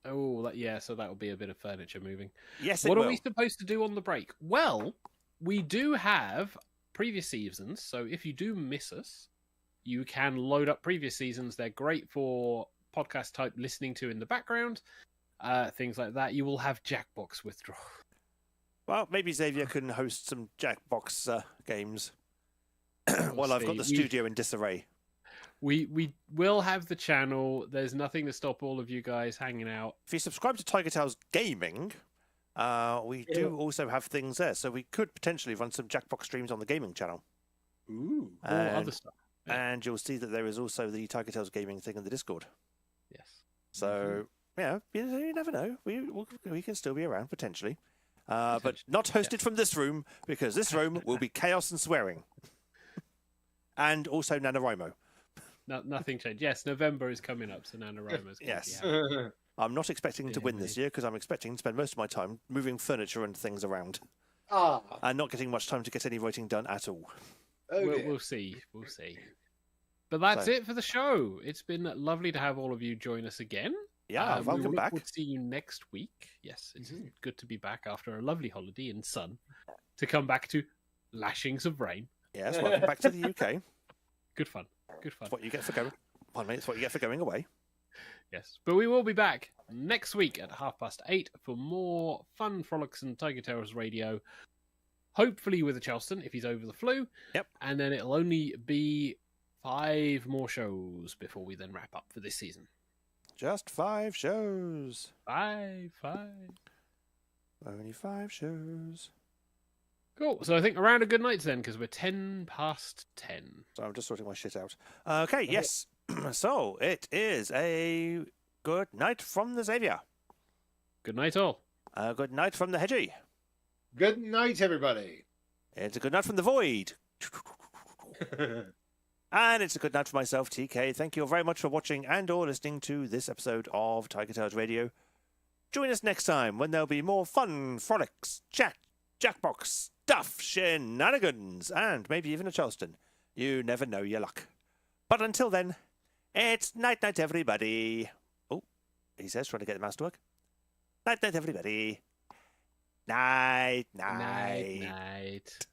Oh, so that'll be a bit of furniture moving. Yes, it will. What are we supposed to do on the break? Well, we do have previous seasons, so if you do miss us, you can load up previous seasons. They're great for podcast type listening to in the background, things like that. You will have Jackbox withdrawal. Well, maybe Xavier can host some Jackbox games while I've got the studio in disarray. We will have the channel. There's nothing to stop all of you guys hanging out. If you subscribe to TigerTails Gaming, we do also have things there. So we could potentially run some Jackbox streams on the gaming channel. Ooh, or other stuff. Yeah. And you'll see that there is also the TigerTails Gaming thing in the Discord. Yes. So you never know. We can still be around potentially, but not hosted from this room, because this room will be chaos and swearing, and also NaNoWriMo. No, nothing changed. Yes, November is coming up, so NaNoWriMo's going Yes. to be happy. I'm not expecting to win this year, because I'm expecting to spend most of my time moving furniture and things around, and not getting much time to get any writing done at all. We'll see. We'll see. But that's it for the show. It's been lovely to have all of you join us again. Yeah, welcome back. We'll see you next week. Yes, it's good to be back after a lovely holiday in sun, to come back to lashings of rain. Yes, welcome back to the UK. Good fun. Good fun. That's what you get for going. It's what you get for going away. Yes, but we will be back next week at 8:30 for more fun, frolics, and TigerTails Radio. Hopefully with a Charleston, if he's over the flu. Yep. And then it'll only be 5 more shows before we then wrap up for this season. Just 5 shows. 5. Only 5 shows. Cool. So I think around a good night then, because we're 10 past 10. So I'm just sorting my shit out. Okay, yes. So it is a good night from the Xavier. Good night, all. Good night from the Hedgie. Good night, everybody. It's a good night from the Void. And it's a good night for myself, TK. Thank you very much for watching and or listening to this episode of TigerTails Radio. Join us next time when there'll be more fun, frolics, chat, jackbox, stuff, shenanigans, and maybe even a Charleston. You never know your luck. But until then, it's night-night, everybody. Oh, he says, trying to get the mouse to work. Night-night, everybody. Night. Night.